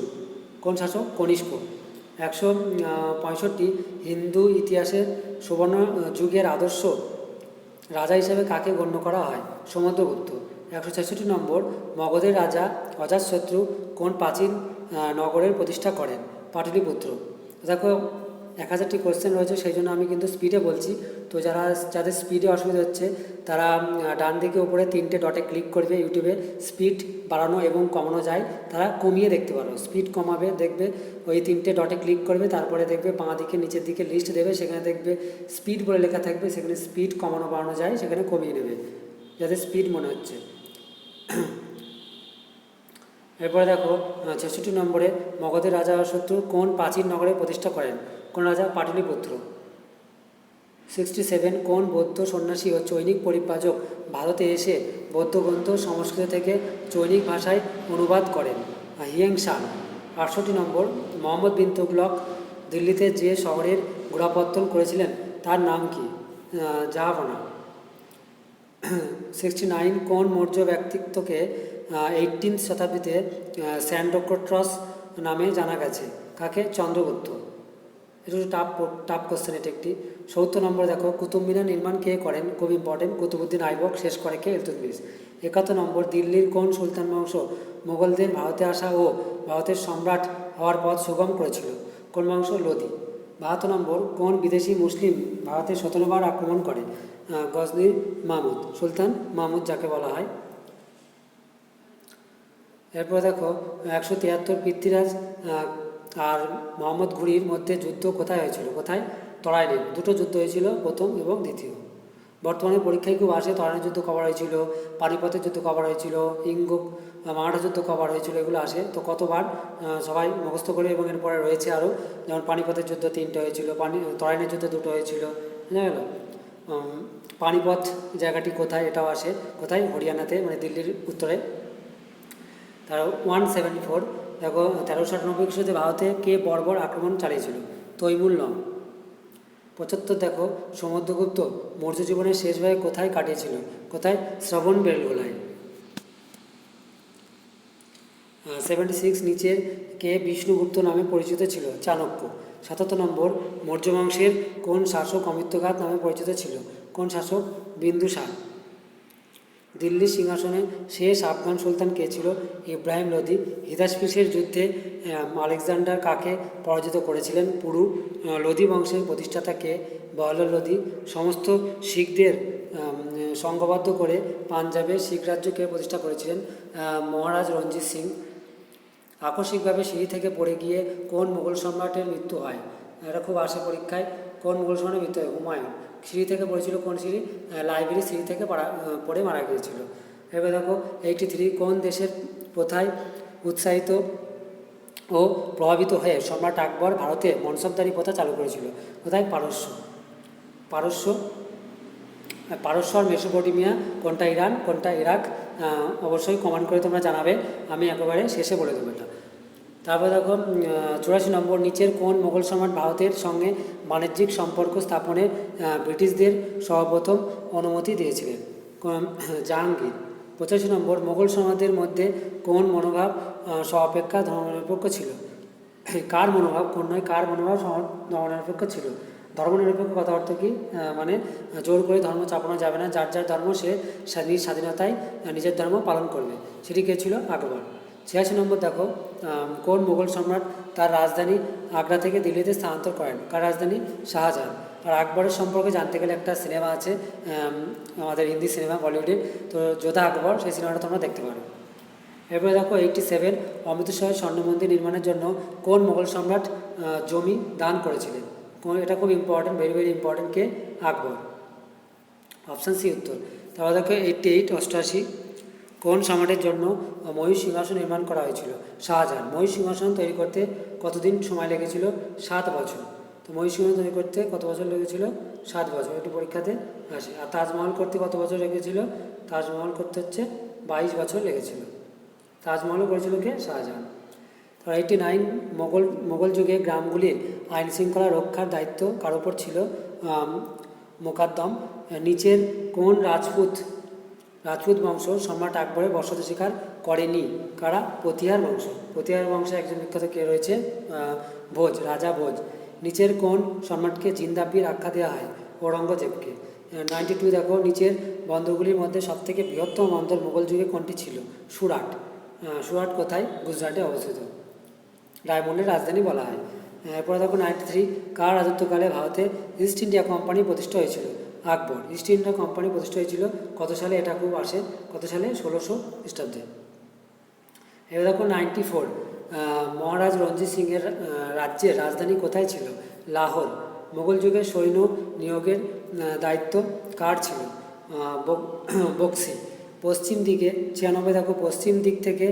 কোন শাসক? কনিষ্ক। 165, হিন্দু ইতিহাসের সুবর্ণ যুগের আদর্শ রাজা হিসেবে কাকে গণ্য করা হয়? সমুদ্রগুপ্ত। 166 নম্বর, মগধের রাজা অজাতশত্রু কোন প্রাচীন নগরের প্রতিষ্ঠা করেন? পাটলিপুত্র। দেখো 1000টি কোয়েশ্চেন রয়েছে, সেই জন্য আমি কিন্তু স্পিডে বলছি। তো যাদের স্পিডে অসুবিধা হচ্ছে তারা ডান দিকে উপরে 3টে ডটে ক্লিক করবে। ইউটিউবে স্পিড বাড়ানো এবং কমানো যায়, তারা কমিয়ে দেখতে পারো। স্পিড কমাবে, দেখবে ওই 3টে ডটে ক্লিক করবে, তারপরে দেখবে বাঁ দিকে নিচের দিকে লিস্ট দেবে, সেখানে দেখবে স্পিড বলে লেখা থাকবে, সেখানে স্পিড কমানো বাড়ানো যায়, সেখানে কমিয়ে নেবে যাদের স্পিড মনে হচ্ছে। এরপরে দেখো 66 নম্বরে, মগধের রাজা অজাতশত্রু কোন প্রাচীন নগরে প্রতিষ্ঠা করেন? কোন রাজা? পাটলিপুত্র। 67, কোন বৌদ্ধ সন্ন্যাসী ও চৈনিক পরিব্রাজক ভারতে এসে বৌদ্ধ গ্রন্থ সংস্কৃত থেকে চৈনিক ভাষায় অনুবাদ করেন? হিয়েংসাং। 68 নম্বর, মোহাম্মদ বিন তুগলক দিল্লিতে যে শহরের গোড়াপত্তন করেছিলেন তার নাম কি? জাহাপনা। 69 কোন মৌর্য ব্যক্তিত্বকে 18th শতাব্দীতে স্যান্ডোক্রটস নামে জানা গেছে? কাকে? চন্দ্রগুপ্ত। এটা হচ্ছে টাফ কোশ্চেন, এটা একটি। 70 নম্বর দেখো, কুতুব মিনার নির্মাণ কে করেন? খুব ইম্পর্টেন্ট, কুতুবুদ্দিন আইবক। শেষ করে কে? ইলতুৎমিশ। 71 নম্বর, দিল্লির কোন সুলতান বংশ মোগলদের ভারতে আসা ও ভারতের সম্রাট হওয়ার পথ সুগম করেছিল? কোন বংশ? লোদি। 72 নম্বর, কোন বিদেশি মুসলিম ভারতে 17বার আক্রমণ করে? গজনির মাহমুদ, সুলতান মাহমুদ যাকে বলা হয়। এরপর দেখো 173, পৃথ্বীরাজ আর মোহাম্মদ ঘুরির মধ্যে যুদ্ধ কোথায় হয়েছিল? কোথায়? তরাইনে। দুটো যুদ্ধ হয়েছিল, প্রথম এবং দ্বিতীয়। বর্তমানে পরীক্ষায় খুব আসে, তরাইনের যুদ্ধ কবার হয়েছিল, পানিপথের যুদ্ধ কবার হয়েছিল, মারাঠা যুদ্ধ কবার হয়েছিল, এগুলো আসে। তো কতবার সবাই মুখস্থ করে, এবং এরপরে রয়েছে আরও, যেমন পানিপথের যুদ্ধ 3টে হয়েছিল, তরাইনের যুদ্ধ 2টো হয়েছিল, বুঝা গেল। পানিপথ জায়গাটি কোথায়? এটাও আসে। কোথায়? হরিয়ানাতে, মানে দিল্লির উত্তরে। তার 174 দেখো, 1398 খ্রিস্টাব্দে ভারতে কে বর্বর আক্রমণ চালিয়েছিল? তৈমুর লং। 75 দেখো, সমুদ্রগুপ্ত মৌর্য জীবনের শেষ ভাগে কোথায় কাটিয়েছিল? কোথায়? শ্রবণ বেলগোলায়। 76 নিচের কে বিষ্ণুগুপ্ত নামে পরিচিত ছিল? চাণক্য। 77 নম্বর, মৌর্য বংশের কোন শাসক অমিত্যঘাত নামে পরিচিত ছিল? কোন শাসক? বিন্দুসার। দিল্লির সিংহাসনে শেষ আফগান সুলতান কে ছিল? ইব্রাহিম লোদি। হিদাসপিসের যুদ্ধে আলেকজান্ডার কাকে পরাজিত করেছিলেন? পুরু। লোদি বংশের প্রতিষ্ঠাতা কে? বহলোল লোদি। সমস্ত শিখদের সংঘবদ্ধ করে পাঞ্জাবের শিখ রাজ্যকে প্রতিষ্ঠা করেছিলেন? মহারাজ রঞ্জিত সিং। আকস্মিকভাবে সিঁড়ি থেকে পড়ে গিয়ে কোন মুঘল সম্রাটের মৃত্যু হয়? এটা খুব আসে পরীক্ষায়। কোন মুঘল সম্রাটের মৃত্যু হয়? হুমায়ুন। সিঁড়ি থেকে পড়েছিল, কোন সিঁড়ি? লাইব্রেরি সিঁড়ি থেকে পড়ে মারা গিয়েছিল। এবার দেখো 83, কোন দেশের প্রথায় উৎসাহিত ও প্রভাবিত হয়ে সম্রাট আকবর ভারতে মনসবদারি প্রথা চালু করেছিল? কোথায়? পারস্য আর মেসোপটেমিয়া কোনটা? ইরান। কোনটা? ইরাক। অবশ্যই কমেন্ট করে তোমরা জানাবে, আমি একেবারে শেষে বলে দেবো এটা। তারপর দেখো 84 নম্বর, নিচের কোন মোগল সম্রাট ভারতের সঙ্গে বাণিজ্যিক সম্পর্ক স্থাপনে ব্রিটিশদের সর্বপ্রথম অনুমতি দিয়েছিলেন? জাহাঙ্গীর। 85 নম্বর, মোগল সম্রাটদের মধ্যে কোন মনোভাব সর্বাপেক্ষা ধর্মনিরপেক্ষ ছিল? কার মনোভাব? কোন নয়, কার মনোভাব ধর্মনিরপেক্ষ ছিল? ধর্মনিরপেক্ষ কথা অর্থ কি? মানে জোর করে ধর্ম চাপানো যাবে না, যার যার ধর্ম সে নিজ স্বাধীনতায় নিজের ধর্ম পালন করবে। সেটি কে ছিল? আকবর। 86 নম্বর দেখো, কোন মুঘল সম্রাট তার রাজধানী আগ্রা থেকে দিল্লিতে স্থানান্তর করেন? কার রাজধানী? শাহজাহান। আর আকবরের সম্পর্কে জানতে গেলে একটা সিনেমা আছে, আমাদের হিন্দি সিনেমা, বলিউডের, তো যোধা আকবর, সেই সিনেমাটা তোমরা দেখতে পারো। এরপরে দেখো 87, অমৃতসরের স্বর্ণ মন্দির নির্মাণের জন্য কোন মুঘল সম্রাট জমি দান করেছিলেন? এটা খুব ইম্পর্টেন্ট, ভেরি ভেরি ইম্পর্টেন্ট। কে? আকবর। অপশান সি উত্তর। তারপর দেখো 88, 88, কোন সম্রাটের জন্য ময়ূর সিংহাসন নির্মাণ করা হয়েছিল? শাহজাহান। ময়ূর সিংহাসন তৈরি করতে কতদিন সময় লেগেছিল? 7 বছর। তো ময়ূর সিংহাসন তৈরি করতে কত বছর লেগেছিল? 7 বছর। এটি পরীক্ষাতে আসে। আর তাজমহল করতে কত বছর লেগেছিল? তাজমহল করতে হচ্ছে 22 বছর লেগেছিল। তাজমহলও করেছিল কে? শাহজাহান। 89, মোগল যুগে গ্রামগুলির আইন শৃঙ্খলা রক্ষার দায়িত্ব কার ওপর ছিল? মোকাদ্দম। নিচের কোন রাজপুত বংশ সম্রাট আকবরের বসতি স্বীকার করেনি? কারা? প্রতিহার বংশ। প্রতিহার বংশে একজন বিখ্যাত কে রয়েছে? ভোজ, রাজা ভোজ। নিচের কোন সম্রাটকে জিন্দাবীর আখ্যা দেওয়া হয়? ঔরঙ্গজেবকে। 92 দেখো, নিচের বন্দরগুলির মধ্যে সবথেকে বৃহত্তম বন্দর মুঘল যুগে কোনটি ছিল? সুরাট। সুরাট কোথায়? গুজরাটে অবস্থিত। ডায়মন্ডের রাজধানী বলা হয়। এরপরে দেখো 93, কার রাজত্বকালে ভারতে ইস্ট ইন্ডিয়া কোম্পানি প্রতিষ্ঠা হয়েছিল? আকবর। ইস্ট ইন্ডিয়া কোম্পানি প্রতিষ্ঠা হয়েছিল কত সালে? এটা খুব আসে, কত সালে? 1600 খ্রিস্টাব্দে। এবার দেখো 94, মহারাজ রঞ্জিত সিংয়ের রাজ্যের রাজধানী কোথায় ছিল? লাহোর। মোগল যুগের সৈন্য নিয়োগের দায়িত্ব কার ছিল? বক্সি। পশ্চিম দিকে 96 দেখো, পশ্চিম দিক থেকে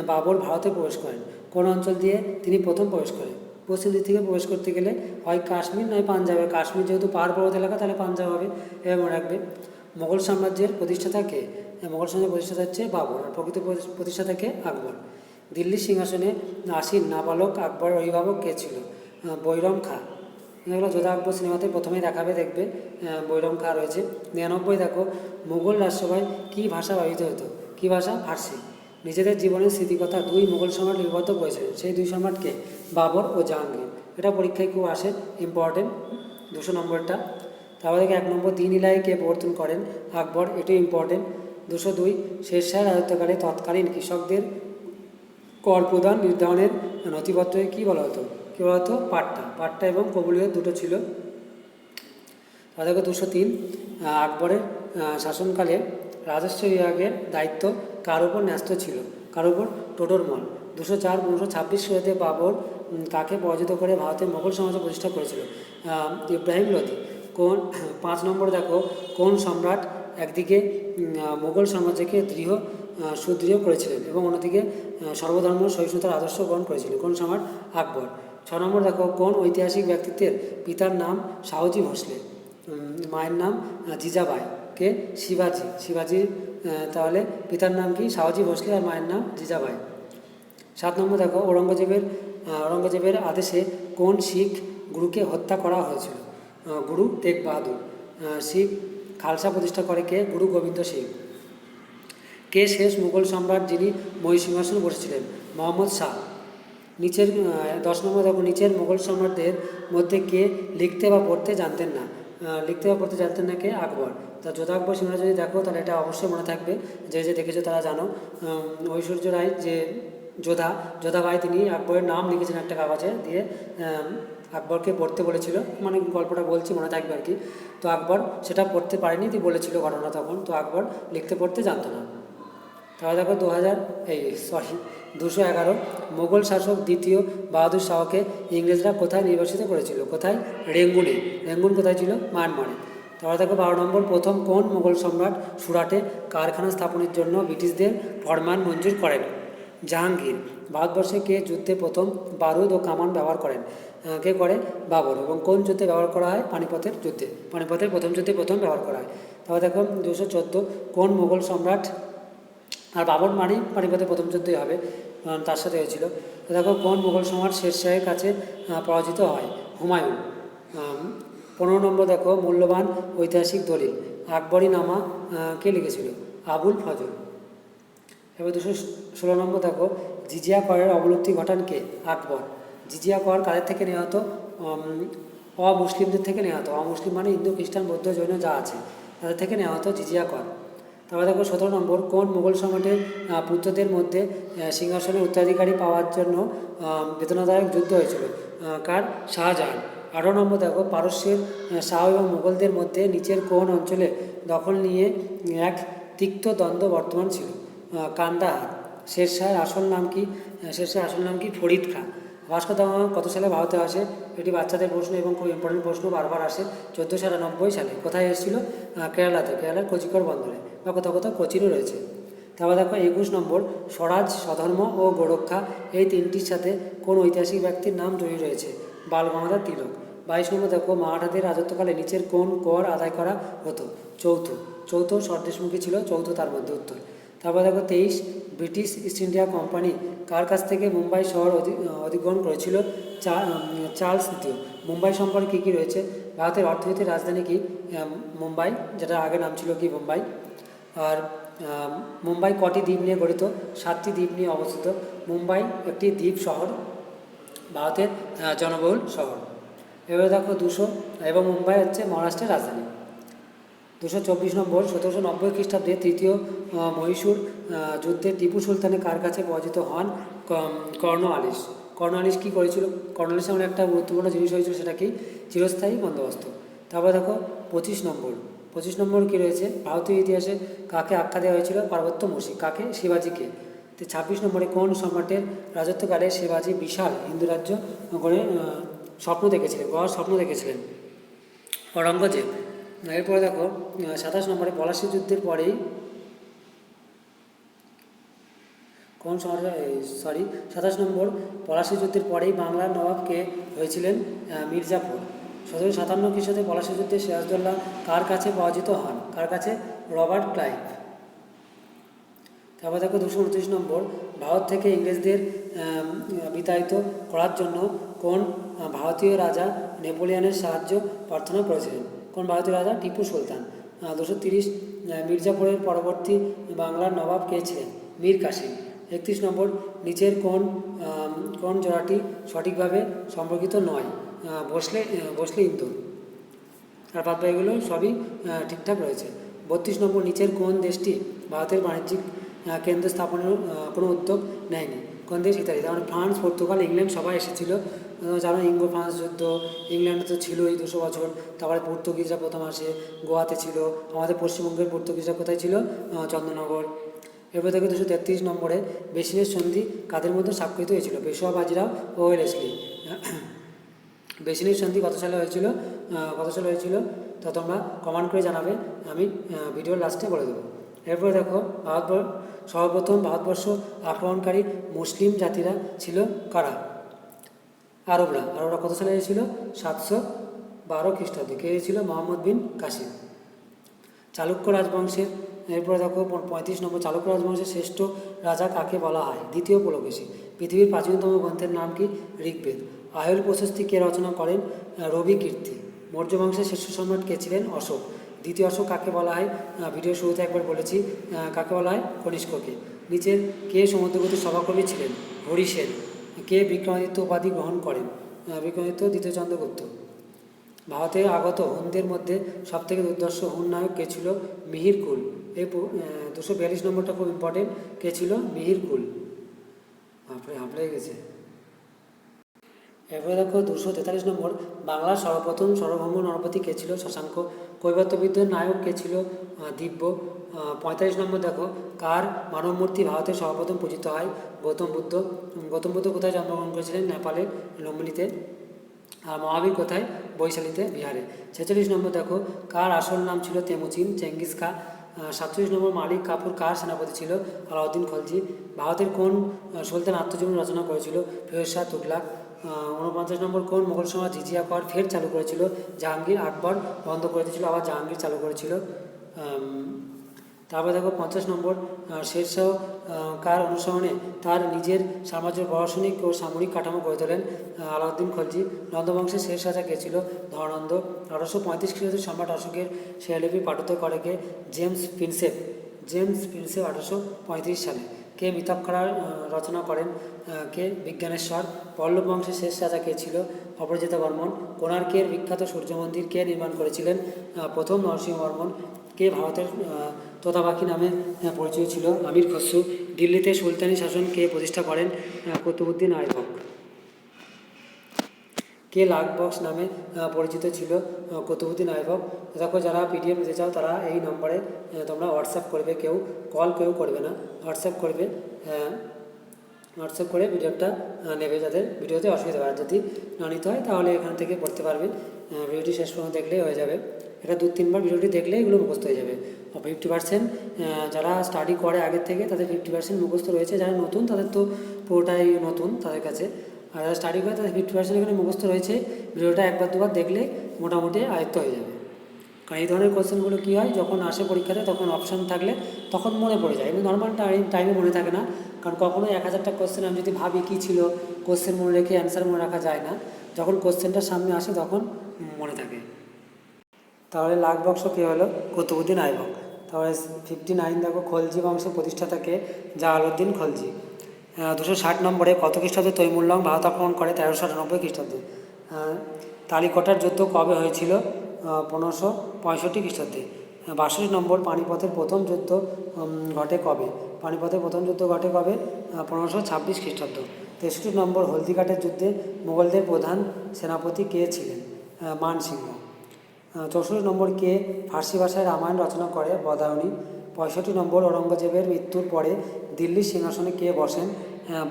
বাবর ভারতে প্রবেশ করেন। কোন অঞ্চল দিয়ে তিনি প্রথম প্রবেশ করেন? পশ্চিম দিক থেকে প্রবেশ করতে গেলে হয় কাশ্মীর নয় পাঞ্জাবে। কাশ্মীর যেহেতু পাহাড় পর্বত এলাকা, তাহলে পাঞ্জাব হবে। এবার মনে রাখবে, মোগল সাম্রাজ্যের প্রতিষ্ঠাতা কে? মোগল সাম্রাজ্যের প্রতিষ্ঠাতা হচ্ছে বাবর, আর প্রকৃত প্রতিষ্ঠাতা কে? আকবর। দিল্লির সিংহাসনে আসীন নাবালক আকবরের অভিভাবক কে ছিল? বৈরম খাঁ। এগুলো যোধা আকবর সিনেমাতে প্রথমেই দেখাবে, দেখবে বৈরম খা রয়েছে। 99 দেখো মুঘল রাজসভায় কী ভাষা ব্যবহৃত হতো? কী ভাষা? ফার্সি। নিজেদের জীবনের স্মৃতিকথা 2 মুঘল সম্রাট লিপিবদ্ধ করেছিলেন, সেই 2 সম্রাটকে? বাবর ও জাহাঙ্গীর। এটা পরীক্ষায় খুব আসে, ইম্পর্টেন্ট। 200 নম্বরটা। তারপর দেখে 1 নম্বর দিন ইলাই কে প্রবর্তন করেন? আকবর, এটাই ইম্পর্টেন্ট। 202 শেরশাহ রাজত্বকালে তৎকালীন কৃষকদের কর প্রদান নির্ধারণের নথিপত্রকে কী বলা হতো? কী বলা হতো? পাট্টা। পাট্টা এবং কবুলিয়ত দুটো ছিল। তারপর দেখো 203 আকবরের শাসনকালে রাজস্ব বিভাগের দায়িত্ব কার উপর ন্যস্ত ছিল? কার উপর? টোডরমল। 204 1526 সালে বাবর কাকে পরাজিত করে ভারতের মোগল সাম্রাজ্য প্রতিষ্ঠা করেছিল? ইব্রাহিম লোদি। কোন 5 নম্বর দেখো কোন সম্রাট একদিকে মোগল সাম্রাজ্যকে সুদৃঢ় করেছিলেন এবং অন্যদিকে সর্বধর্ম সহিষ্ণুতার আদর্শ গ্রহণ করেছিলেন? কোন সম্রাট? আকবর। 6 নম্বর দেখো কোন ঐতিহাসিক ব্যক্তিত্বের পিতার নাম শাহজি ভোসলে, মায়ের নাম জিজাবাই, কে? শিবাজি। শিবাজির তাহলে পিতার নাম কি? শাহজি ভোসলে, আর মায়ের নাম জিজাবাই। 7 নম্বর দেখো ঔরঙ্গজেবের আদেশে কোন শিখ গুরুকে হত্যা করা হয়েছিল? গুরু তেগ বাহাদুর। শিখ খালসা প্রতিষ্ঠা করে কে? গুরু গোবিন্দ সিং। কে শেষ মুঘল সম্রাট যিনি মহিষিংহাসনে বসেছিলেন? মোহাম্মদ শাহ। নিচের 10 নম্বর দেখো নিচের মুঘল সম্রাটদের মধ্যে কে লিখতে বা পড়তে জানতেন না? লিখতে বা পড়তে জানতেন না কে? আকবর। তা যোধা আকবর সিনেমা যদি দেখো তাহলে এটা অবশ্যই মনে থাকবে, যে দেখেছো তারা জানো। ঐশ্বর্য রায় যে যোধাবাই, তিনি আকবরের নাম লিখেছেন একটা কাগজে দিয়ে, আকবরকে পড়তে বলেছিল, মানে গল্পটা বলছি মনে থাকবে আর কি। তো আকবর সেটা পড়তে পারেনি, তিনি বলেছিল ঘটনা তখন, তো আকবর লিখতে পড়তে জানতো না। তাহলে দেখো 211 মোগল শাসক দ্বিতীয় বাহাদুর শাহকে ইংরেজরা কোথায় নির্বাসিত করেছিল? কোথায়? রেঙ্গুনে। রেঙ্গুন কোথায় ছিল? মায়ানমারে। তাহলে দেখো 12 নম্বর প্রথম কোন মোগল সম্রাট সুরাটে কারখানা স্থাপনের জন্য ব্রিটিশদের ফরমান মঞ্জুর করেন? জাহাঙ্গীর। ভারতবর্ষে কে যুদ্ধে প্রথম বারুদ ও কামান ব্যবহার করেন? কে করে? বাবর। এবং কোন যুদ্ধে ব্যবহার করা হয়? পানিপথের যুদ্ধে। পানিপথের প্রথম যুদ্ধে ব্যবহার করা হয়। তাহলে দেখো 214 কোন মোগল সম্রাট, আর বাবর মানে পানিপথের প্রথম যুদ্ধই হবে, তার সাথে হয়েছিল। দেখো কোন মুঘল সম্রাট শেরশাহের কাছে পরাজিত হয়? হুমায়ুন। 15 নম্বর দেখো মূল্যবান ঐতিহাসিক দলিল আকবরী নামা কে লিখেছিল? আবুল ফজল। এবার 216 নম্বর দেখো জিজিয়া করের অবলুপ্তি ঘটান কে? আকবর। জিজিয়া কর কাদের থেকে নেওয়া হতো? অমুসলিমদের থেকে নেওয়া হতো। অমুসলিম মানে হিন্দু, খ্রিস্টান, বৌদ্ধ, জৈন যা আছে তাদের থেকে নেওয়া হতো জিজিয়া কর। তারপরে দেখো 17 নম্বর কোন মুঘল সম্রাটের পুত্রদের মধ্যে সিংহাসনের উত্তরাধিকারী পাওয়ার জন্য বেদনাদায়ক যুদ্ধ হয়েছিল? কার? শাহজাহান। 18 নম্বর দেখো পারস্যের শাহ এবং মুঘলদের মধ্যে নিচের কোন অঞ্চলে দখল নিয়ে এক তিক্ত দ্বন্দ্ব বর্তমান ছিল? কান্দাহার। শেরশাহের আসল নাম কি? শেরশাহের আসল নাম কি? Farid Khan. Vasco da Gama কত সালে ভারতে আসে? এটি বাচ্চাদের প্রশ্ন এবং খুব ইম্পর্টেন্ট প্রশ্ন, বারবার আসে। 1490 সালে। কোথায় এসেছিল? কেরালাতে, কেরালার কোচিকড় বন্দরে, বা কোথাও কোথাও কোচিনও রয়েছে। তারপর দেখো 21 নম্বর স্বরাজ, স্বধর্ম ও গোরক্ষা এই তিনটির সাথে কোন ঐতিহাসিক ব্যক্তির নাম জড়িয়ে রয়েছে? বাল গঙ্গাধর তিলক। 22 নম্বর দেখো মারাঠাদের রাজত্বকালে নিচের কোন কর আদায় করা হতো? চৌথ স্বদেশমুখী ছিল, চৌথ তার মধ্যে উত্তর। তারপর দেখো 23 ব্রিটিশ ইস্ট ইন্ডিয়া কোম্পানি কার কাছ থেকে মুম্বাই শহর অধিগ্রহণ করেছিল? চার্লস দ্বিতীয়। মুম্বাই সম্পর্কে কী কী রয়েছে? ভারতের অর্থনীতির রাজধানী কি? মুম্বাই, যেটা আগে নাম ছিল কি? বোম্বাই। আর মুম্বাই কটি দ্বীপ নিয়ে গঠিত? 7টি দ্বীপ নিয়ে অবস্থিত। মুম্বাই একটি দ্বীপ শহর, ভারতের জনবহুল শহর। এবারে দেখো 200 এবং মুম্বাই হচ্ছে মহারাষ্ট্রের রাজধানী। 224 নম্বর 1790 খ্রিস্টাব্দে তৃতীয় মহীশূর যুদ্ধে টিপু সুলতানের কার কাছে পরাজিত হন? কর্নওয়ালিস। কর্নওয়ালিস কী করেছিল? কর্নওয়ালিস এমন একটা গুরুত্বপূর্ণ জিনিস হয়েছিল, সেটা কি? চিরস্থায়ী বন্দোবস্ত। তারপর দেখো 25 নম্বর কী রয়েছে? ভারতীয় ইতিহাসে কাকে আখ্যা দেওয়া হয়েছিল? পার্বত্য মুশিক। কাকে? শিবাজিকে। তো 26 নম্বরে কোন সম্রাটের রাজত্বকালে শিবাজি বিশাল হিন্দু রাজ্য গড়ে স্বপ্ন দেখেছিলেন? ঔরঙ্গজেব। এরপরে দেখো 27 নম্বরে পলাশী যুদ্ধের পরেই কোন সম্রাট, 27 নম্বর পলাশী যুদ্ধের পরেই বাংলার নবাব কে হয়েছিলেন? মির্জাফর। 1757 খ্রিস্টাব্দে পলাশী যুদ্ধে সিরাজদৌল্লা কার কাছে পরাজিত হন? কার কাছে? Robert Clive. তারপর দেখো 229 নম্বর ভারত থেকে ইংরেজদের বিতাড়িত করার জন্য কোন ভারতীয় রাজা নেপোলিয়নের সাহায্য প্রার্থনা করেছিলেন? কোন ভারতীয় রাজা? টিপু সুলতান। 230 মির্জাপুরের পরবর্তী বাংলার নবাব কে ছিলেন? মীর কাসিম। 31 নম্বর নিচের কোন জোড়াটি সঠিকভাবে সম্পর্কিত নয়? ভোসলে ইন্দোর। আর বাদ বাকিগুলো সবই ঠিকঠাক রয়েছে। 32 নম্বর নিচের কোন দেশটি ভারতের বাণিজ্যিক কেন্দ্র স্থাপনের কোনো উদ্যোগ নেয়নি? কোন দেশ? ইতালি। তার মানে ফ্রান্স, পর্তুগাল, ইংল্যান্ড সবাই এসেছিলো। জানো ইঙ্গো ফ্রান্স যুদ্ধ, ইংল্যান্ডে তো ছিলই 200 বছর, তারপরে পর্তুগিজরা প্রথম আসে, গোয়াতে ছিল, আমাদের পশ্চিমবঙ্গের পর্তুগিজরা কোথায় ছিল? চন্দননগর। এরপর থেকে 233 নম্বরে বেসিনের সন্ধি কাদের মধ্যে স্বাক্ষরিত হয়েছিল? পেশোয়া বাজিরাও ও ওয়েলেসলি। বেসিনের সন্ধি কত সালে হয়েছিল তা তোমরা কমেন্ট করে জানাবে, আমি ভিডিওর লাস্টে বলে দেবো। এরপরে দেখো সর্বপ্রথম ভারতবর্ষ আক্রমণকারী মুসলিম জাতিরা ছিল কারা? আরবরা কত সালে এসেছিল? 712 খ্রিস্টাব্দে। কে ছিল? মোহাম্মদ বিন কাসিম। চালুক্য রাজবংশের এরপরে দেখো 35 নম্বর চালুক্য রাজবংশের শ্রেষ্ঠ রাজা কাকে বলা হয়? দ্বিতীয় পুলকেশী। পৃথিবীর প্রাচীনতম গ্রন্থের নাম কি? ঋগ্বেদ। আয়ুর প্রশস্তি কে রচনা করেন? রবি কীর্তি। মৌর্য বংশের শ্রেষ্ঠ সম্রাট কে ছিলেন? অশোক। দ্বিতীয় অশোক কাকে বলা হয়? ভিডিও শুরুতে একবার বলেছি, কাকে বলা হয়? কনিষ্ককে। নিচের কে সমুদ্রগতির সভাকবি ছিলেন? হরিসেন। কে বিক্রমাদিত্য উপাধি গ্রহণ করেন? বিক্রমাদিত্য দ্বিতীয় চন্দ্রগুপ্ত। ভারতে আগত হুনদের মধ্যে সবথেকে দুর্ধর্ষ হুন নায়ক কে ছিল? মিহির কুল। এই 242 নম্বরটা খুব ইম্পর্টেন্ট, কে ছিল? মিহির কুল। হাঁপড়ে গেছে। এরপরে দেখো 243 নম্বর বাংলার সর্বপ্রথম সার্বভৌম নরপতি কে ছিল? শশাঙ্ক। কৈবর্তবিদ্যের নায়ক কে ছিল? দিব্য। 45 নম্বর দেখো কার মানব মূর্তি ভারতের সর্বপ্রথম পূজিত হয়? গৌতম বুদ্ধ। গৌতম বুদ্ধ কোথায় জন্মগ্রহণ করেছিলেন? নেপালের লুম্বিনীতে। আর মহাবীর কোথায়? বৈশালীতে, বিহারে। 46 নম্বর দেখো কার আসল নাম ছিল? তেমুচিন। চেঙ্গিস খা। 47 নম্বর মালিক কাফুর কার সেনাপতি ছিল? আলাউদ্দিন খলজি। ভারতের কোন সুলতান আত্মজীবনী রচনা করেছিল? ফিরোজ শাহ তুগলাক। 49 নম্বর কোন মোগল সম্রাট জিজিয়া কর ফের চালু করেছিল? জাহাঙ্গীর। আকবর বন্ধ করে দিয়েছিল, আবার জাহাঙ্গীর চালু করেছিল। তারপরে দেখো 50 নম্বর শেরশাহ কার অনুসরণে তার নিজের সাম্রাজ্যের প্রশাসনিক ও সামরিক কাঠামো গড়ে তোলেন? আলাউদ্দিন খলজি। নন্দবংশের শেষ রাজা কে ছিল? ধনানন্দ। 1835 খ্রিস্টাব্দে সম্রাট অশোকের শিলালিপি পাঠিত করে কে? James Prinsep. 1835 সালে। কে মিতাক্ষরা রচনা করেন? কে? বিজ্ঞানেশ্বর। পল্লব বংশের শেষ রাজা কে ছিল? অপরাজিতা বর্মন। কোণার্কের বিখ্যাত সূর্য মন্দির কে নির্মাণ করেছিলেন? প্রথম নরসিংহ বর্মন। কে ভারতের তোতা পাখি নামে পরিচিত ছিল? আমির খসরু। দিল্লিতে সুলতানি শাসন কে প্রতিষ্ঠা করেন? কুতুবউদ্দিন আইবক। কে লাল বক্স নামে পরিচিত ছিল? কুতুবউদ্দিন আইবক। দেখো যারা পিডিএফ নিতে চাও তারা এই নম্বরে তোমরা হোয়াটসঅ্যাপ করবে, কেউ কল কেউ করবে না, হোয়াটসঅ্যাপ করবে। হোয়াটসঅ্যাপ করে পিডিএফটা নেবে যাদের ভিডিওতে অসুবিধা হয়। যদি না নিতে হয় তাহলে এখান থেকে পড়তে পারবে। ভিডিওটি শেষ পর্যন্ত দেখলেই হয়ে যাবে। এটা 2-3 বার ভিডিওটি দেখলে এগুলো মুখস্থ হয়ে যাবে। 50% যারা স্টাডি করে আগের থেকে তাদের 50% মুখস্থ রয়েছে। যারা নতুন তাদের তো পুরোটাই নতুন তাদের কাছে, আর যারা স্টাডি করে তাদের 50% এখানে মুখস্থ রয়েছে। ভিডিওটা 1-2 বার দেখলে মোটামুটি আয়ত্ত হয়ে যাবে। কারণ এই ধরনের কোশ্চেনগুলো কী হয়, যখন আসে পরীক্ষাতে তখন অপশান থাকলে তখন মনে পড়ে যায়, এমনি নর্মাল টাইমে মনে থাকে না। কারণ কখনোই 1000টা কোশ্চেন আমি যদি ভাবি কী ছিল, কোশ্চেন মনে রেখে অ্যান্সার মনে রাখা যায় না। যখন কোশ্চেনটা সামনে আসে তখন মনে থাকে। তাহলে লাল বক্স কী হলো? কুতুবউদ্দিন আইবক। তাহলে 59 দেখো খলজি বংশের প্রতিষ্ঠাতাকে? জালালউদ্দিন খলজি। 260 নম্বরে কত খ্রিস্টাব্দে তৈমুর লং ভারত আক্রমণ করে? 1398 খ্রিস্টাব্দে। তালিকটার যুদ্ধ কবে হয়েছিল? 1565 খ্রিস্টাব্দে। 62 নম্বর পানিপথের প্রথম যুদ্ধ ঘটে কবে? পানিপথের প্রথম যুদ্ধ ঘটে কবে? 1526 খ্রিস্টাব্দ। 63 নম্বর হলদিঘাটের যুদ্ধে মুঘলদের প্রধান সেনাপতি কে ছিলেন? মানসিংহ। 64 নম্বর কে ফার্সি ভাষায় রামায়ণ রচনা করে? বদায়নী। 65 নম্বর ঔরঙ্গজেবের মৃত্যুর পরে দিল্লির সিংহাসনে কে বসেন?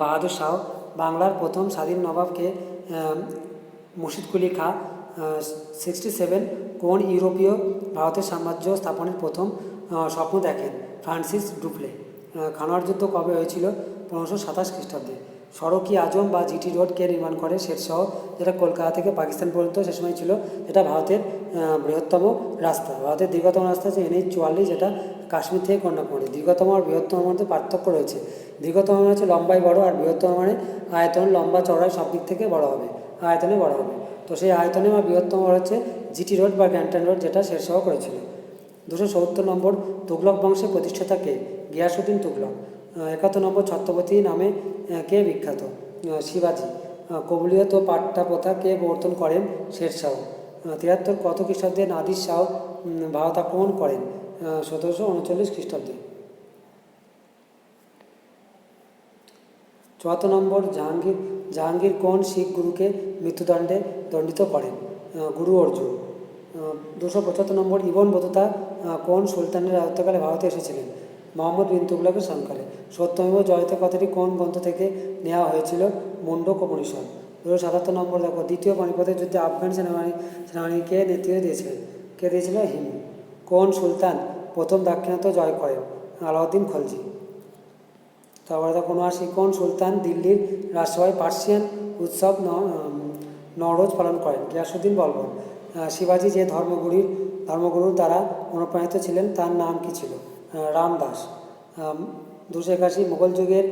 বাহাদুর শাহ। বাংলার প্রথম স্বাধীন নবাব কে? মুর্শিদ কুলি খাঁ। 67 কোন ইউরোপীয় ভারতের সাম্রাজ্য স্থাপনের প্রথম স্বপ্ন দেখেন? ফ্রান্সিস ডুপ্লে। খানোয়ার যুদ্ধ কবে হয়েছিল? 1527 খ্রিস্টাব্দে। সড়ক-ই আজম বা জিটি রোড কে নির্মাণ করে? শেরশাহ, যেটা কলকাতা থেকে পাকিস্তান পর্যন্ত সে সময় ছিল। এটা ভারতের বৃহত্তম রাস্তা। ভারতের দীর্ঘতম রাস্তা হচ্ছে NH-44, যেটা কাশ্মীর থেকে কন্যাকুমারী। দীর্ঘতম আর বৃহত্তম মধ্যে পার্থক্য রয়েছে। দীর্ঘতম মানে হচ্ছে লম্বায় বড়, আর বৃহত্তম মানে আয়তন, লম্বা চড়াই সব দিক থেকে বড় হবে। আয়তনে বড় হবে। তো সেই আয়তনে বা বৃহত্তম হচ্ছে জিটি রোড বা গ্যান্টন রোড, যেটা শেরশাহ করেছিল। 270 নম্বর, তুগলক বংশের প্রতিষ্ঠাতা কে? গিয়াসুদ্দিন তুগলক। 71 নম্বর, ছত্রপতি নামে কে বিখ্যাত? শিবাজি। কবুলিয়ত ও পাট্টা প্রথা কে প্রবর্তন করেন? শেরশাহ। 73 কত খ্রিস্টাব্দে নাদির শাহ ভারত আক্রমণ করেন? 1739 খ্রিস্টাব্দে। 74 নম্বর, জাহাঙ্গীর কোন শিখ গুরুকে মৃত্যুদণ্ডে দণ্ডিত করেন? গুরু অর্জুন। 275 নম্বর, ইবন বতুতা কোন সুলতানের রাজত্বকালে ভারতে এসেছিলেন? মোহাম্মদ বিন তুগলকের শাসনকালে। সত্যমেব জয়তে কথাটি কোন গ্রন্থ থেকে নেওয়া হয়েছিল? মুন্ডক উপনিষদ। 277 নম্বর দেখো, দ্বিতীয় পানিপথের যুদ্ধে আফগান সেনাবাহিনীকে নেতৃত্ব দিয়েছিলেন? কে দিয়েছিল? হিমু। কোন সুলতান প্রথম দাক্ষিণাত্য জয় করেন? আলাউদ্দিন খলজি। তারপরে দেখো 79, কোন সুলতান দিল্লির রাজসভায় পার্সিয়ান উৎসব নওরোজ পালন করেন? গিয়াসুদ্দিন বলবন। শিবাজি যে ধর্মগুরুর দ্বারা অনুপ্রাণিত ছিলেন তার নাম কি ছিল? রামদাস। 281, মুঘল যুগের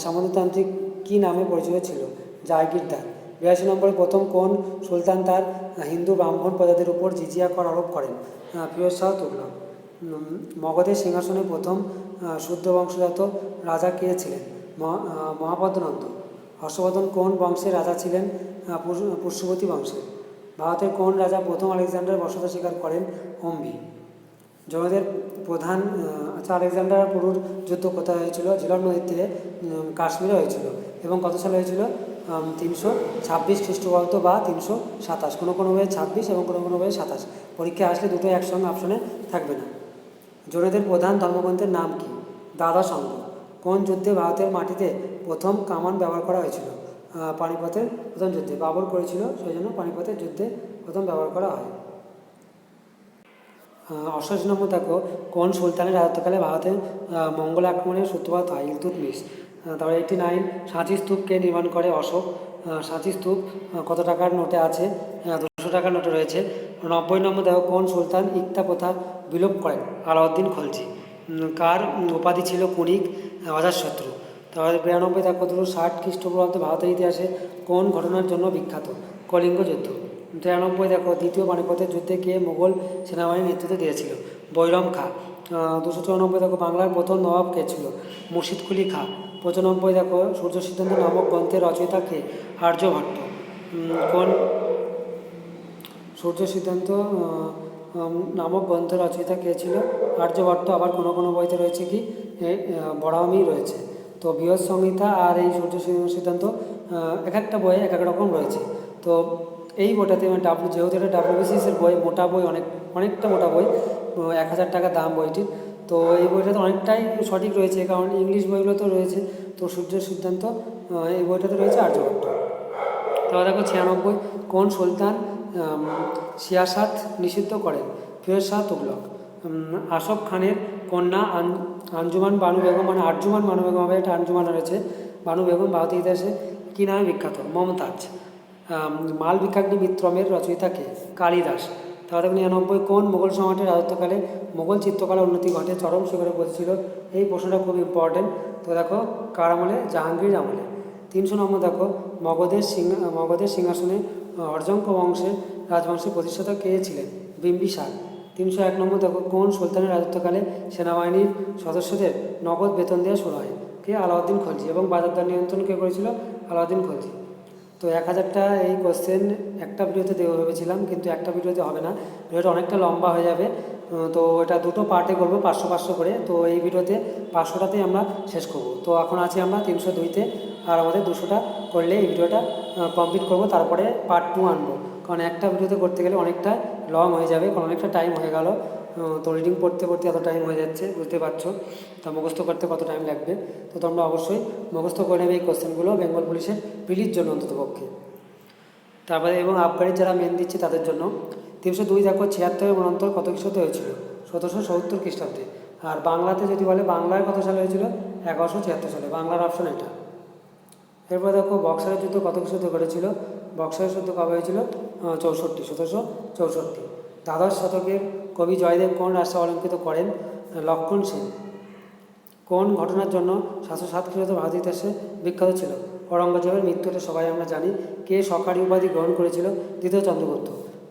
সামন্ততান্ত্রিক কী নামে পরিচিত ছিল? জাগিরদার। 82 নম্বরে, প্রথম কোন সুলতান তার হিন্দু ব্রাহ্মণ প্রজাদের উপর জিজিয়া কর আরোপ করেন? ফিরোজ শাহ তুগলক। মগধের সিংহাসনে প্রথম শুদ্ধ বংশজাত রাজা কে ছিলেন? মহাপদ্মনন্দ। হর্ষবর্ধন কোন বংশের রাজা ছিলেন? পুষ্যবতী বংশের। ভারতের কোন রাজা প্রথম আলেকজান্ডার বসতি স্বীকার করেন? হোম্বি। জৈনদের প্রধান আলেকজান্ডার পুরুর যুদ্ধ কোথায় হয়েছিল? ঝিলম নদীর তীরে কাশ্মীরে হয়েছিল। এবং কত সালে হয়েছিল? 326 খ্রিস্টপূর্বাব্দ বা 327। কোনো বইয়ে 26 এবং কোনো বইয়ে 27। পরীক্ষায় আসলে দুটোই একসঙ্গে অপশনে থাকবে না। জৈনদের প্রধান ধর্মগ্রন্থের নাম কি? দ্বাদশ অঙ্গ। কোন যুদ্ধে ভারতের মাটিতে প্রথম কামান ব্যবহার করা হয়েছিল? পানিপথের প্রথম যুদ্ধে। বাবর করেছিল, সেই জন্য পানিপথের যুদ্ধে প্রথম ব্যবহার করা হয়। 88 নম্বর দেখো, কোন সুলতানের রাজত্বকালে ভারতে মঙ্গল আক্রমণের সূত্রপাত হয়? ইলতুৎমিশ। তারপরে 89, সাঁচি স্তূপ কে নির্মাণ করে? অশোক। সাঁচি স্তূপ কত টাকার নোটে আছে? 200 টাকার নোটে রয়েছে। 90 নম্বর দেখো, কোন সুলতান ইকতা প্রথা বিলোপ করেন? আলাউদ্দিন খলজি। কার উপাধি ছিল কুণিক? অজাতশত্রু। তারপরে 92 দেখো, 260 খ্রিস্টপূর্বাব্দে ভারতের ইতিহাসে কোন ঘটনার জন্য বিখ্যাত? কলিঙ্গ যুদ্ধ। 93 দেখো, দ্বিতীয় পানিপথের যুদ্ধে কে মুঘল সেনাবাহিনীর নেতৃত্ব দিয়েছিল? বৈরম খাঁ। 294 দেখো, বাংলার প্রথম নবাব কে ছিল? মুর্শিদ কুলি খাঁ। 95 দেখো, সূর্য সিদ্ধান্ত নামক গ্রন্থের রচয়িতা কে? আর্যভট্ট। কোন সূর্য সিদ্ধান্ত নামক গ্রন্থের রচয়িতা কে ছিল? আর্যভট্ট। আবার কোনো বইতে রয়েছে কি বরাহমি রয়েছে। তো বৃহৎ সংহিতা আর এই সূর্য সিদ্ধান্ত এক একটা বইয়ে এক এক রকম রয়েছে। তো এই বইটাতে যেহেতু এটা ডাব্লিউবিসিএসের বই, মোটা বই, অনেকটা মোটা বই, 1000 টাকা দাম বইটির। তো এই বইটাতে অনেকটাই সঠিক রয়েছে, কারণ ইংলিশ বইগুলোতেও রয়েছে। তো সূর্য সিদ্ধান্ত এই বইটাতে রয়েছে আর্যভট্ট। তারপর দেখো 96, কোন সুলতান সিয়াসাত নিষিদ্ধ করেন? ফিরোজ শাহ তুগলক। আসফ খানের কন্যা আঞ্জুমান বানু বেগম, মানে আরজুমান বানু বেগম হবে, একটা আঞ্জুমান রয়েছে। বানু বেগম ভারতীয় ইতিহাসে কী নামে বিখ্যাত? মমতাজ। মালবিকাগ্নি মিত্রমের রচয়িতা কে? কালিদাস। তারপর দেখো 99, কোন মুঘল সম্রাটের রাজত্বকালে মুঘল চিত্রকলার উন্নতি ঘটে, চরম শিখরে পৌঁছেছিল? এই প্রশ্নটা খুব ইম্পর্টেন্ট। তো দেখো কার আমলে? জাহাঙ্গীর আমলে। 300 নম্বর দেখো, মগধের সিংহাসনে অর্জঙ্ক বংশের রাজবংশের প্রতিষ্ঠাতা কে ছিলেন? বিম্বিসার। 301 নম্বর দেখো, কোন সুলতানের রাজত্বকালে সেনাবাহিনীর সদস্যদের নগদ বেতন দেওয়া শুরু হয়? কে? আলাউদ্দিন খলজি। এবং বাজার দর নিয়ন্ত্রণ কে করেছিল? আলাউদ্দিন খলজি। তো 1000টা এই কোশ্চেন একটা ভিডিওতে দেওয়া ভেবেছিলাম, কিন্তু একটা ভিডিওতে হবে না, ভিডিওটা অনেকটা লম্বা হয়ে যাবে। তো এটা দুটো পার্টে করবো, 500 করে। তো এই ভিডিওতে 500টাতেই আমরা শেষ করব। তো এখন আছি আমরা 302তে, আর আমাদের 200টা করলে এই ভিডিওটা কমপ্লিট করব। তারপরে পার্ট 2 আনবো, কারণ একটা ভিডিওতে করতে গেলে অনেকটা লং হয়ে যাবে, কারণ অনেকটা টাইম হয়ে গেল। তো রিডিং পড়তে এত টাইম হয়ে যাচ্ছে, বুঝতে পারছো। তা মুখস্থ করতে কত টাইম লাগবে। তো তোমরা অবশ্যই মুখস্থ করে নেবে এই কোশ্চেনগুলো, বেঙ্গল পুলিশের প্রিলির জন্য অন্ততপক্ষে। তারপরে এবং আবগারির যারা মেন দিচ্ছে তাদের জন্য। 302 দেখো, 76 মন্বন্তর কত খ্রিস্টাব্দে হয়েছিল? 1770 খ্রিস্টাব্দে। আর বাংলাতে যদি বলে, বাংলায় কত সালে হয়েছিল? 1176 সালে। বাংলার অপশন এটা। এরপর দেখো, বক্সারের যুদ্ধ কত খ্রিস্টাব্দে ঘটেছিল? বক্সারের যুদ্ধ কবে হয়েছিল? 1764। দ্বাদশ শতকের কবি জয়দেব কোন রাষ্ট্র অলঙ্কৃত করেন? লক্ষণ সেন। কোন ঘটনার জন্য 707 খ্রিস্টাব্দে ভারত ইতিহাসে বিখ্যাত ছিল? ঔরঙ্গজেবের মৃত্যুটা সবাই আমরা জানি। কে সরকারি উপাধি গ্রহণ করেছিল? দ্বিতীয় চন্দ্রগুপ্ত।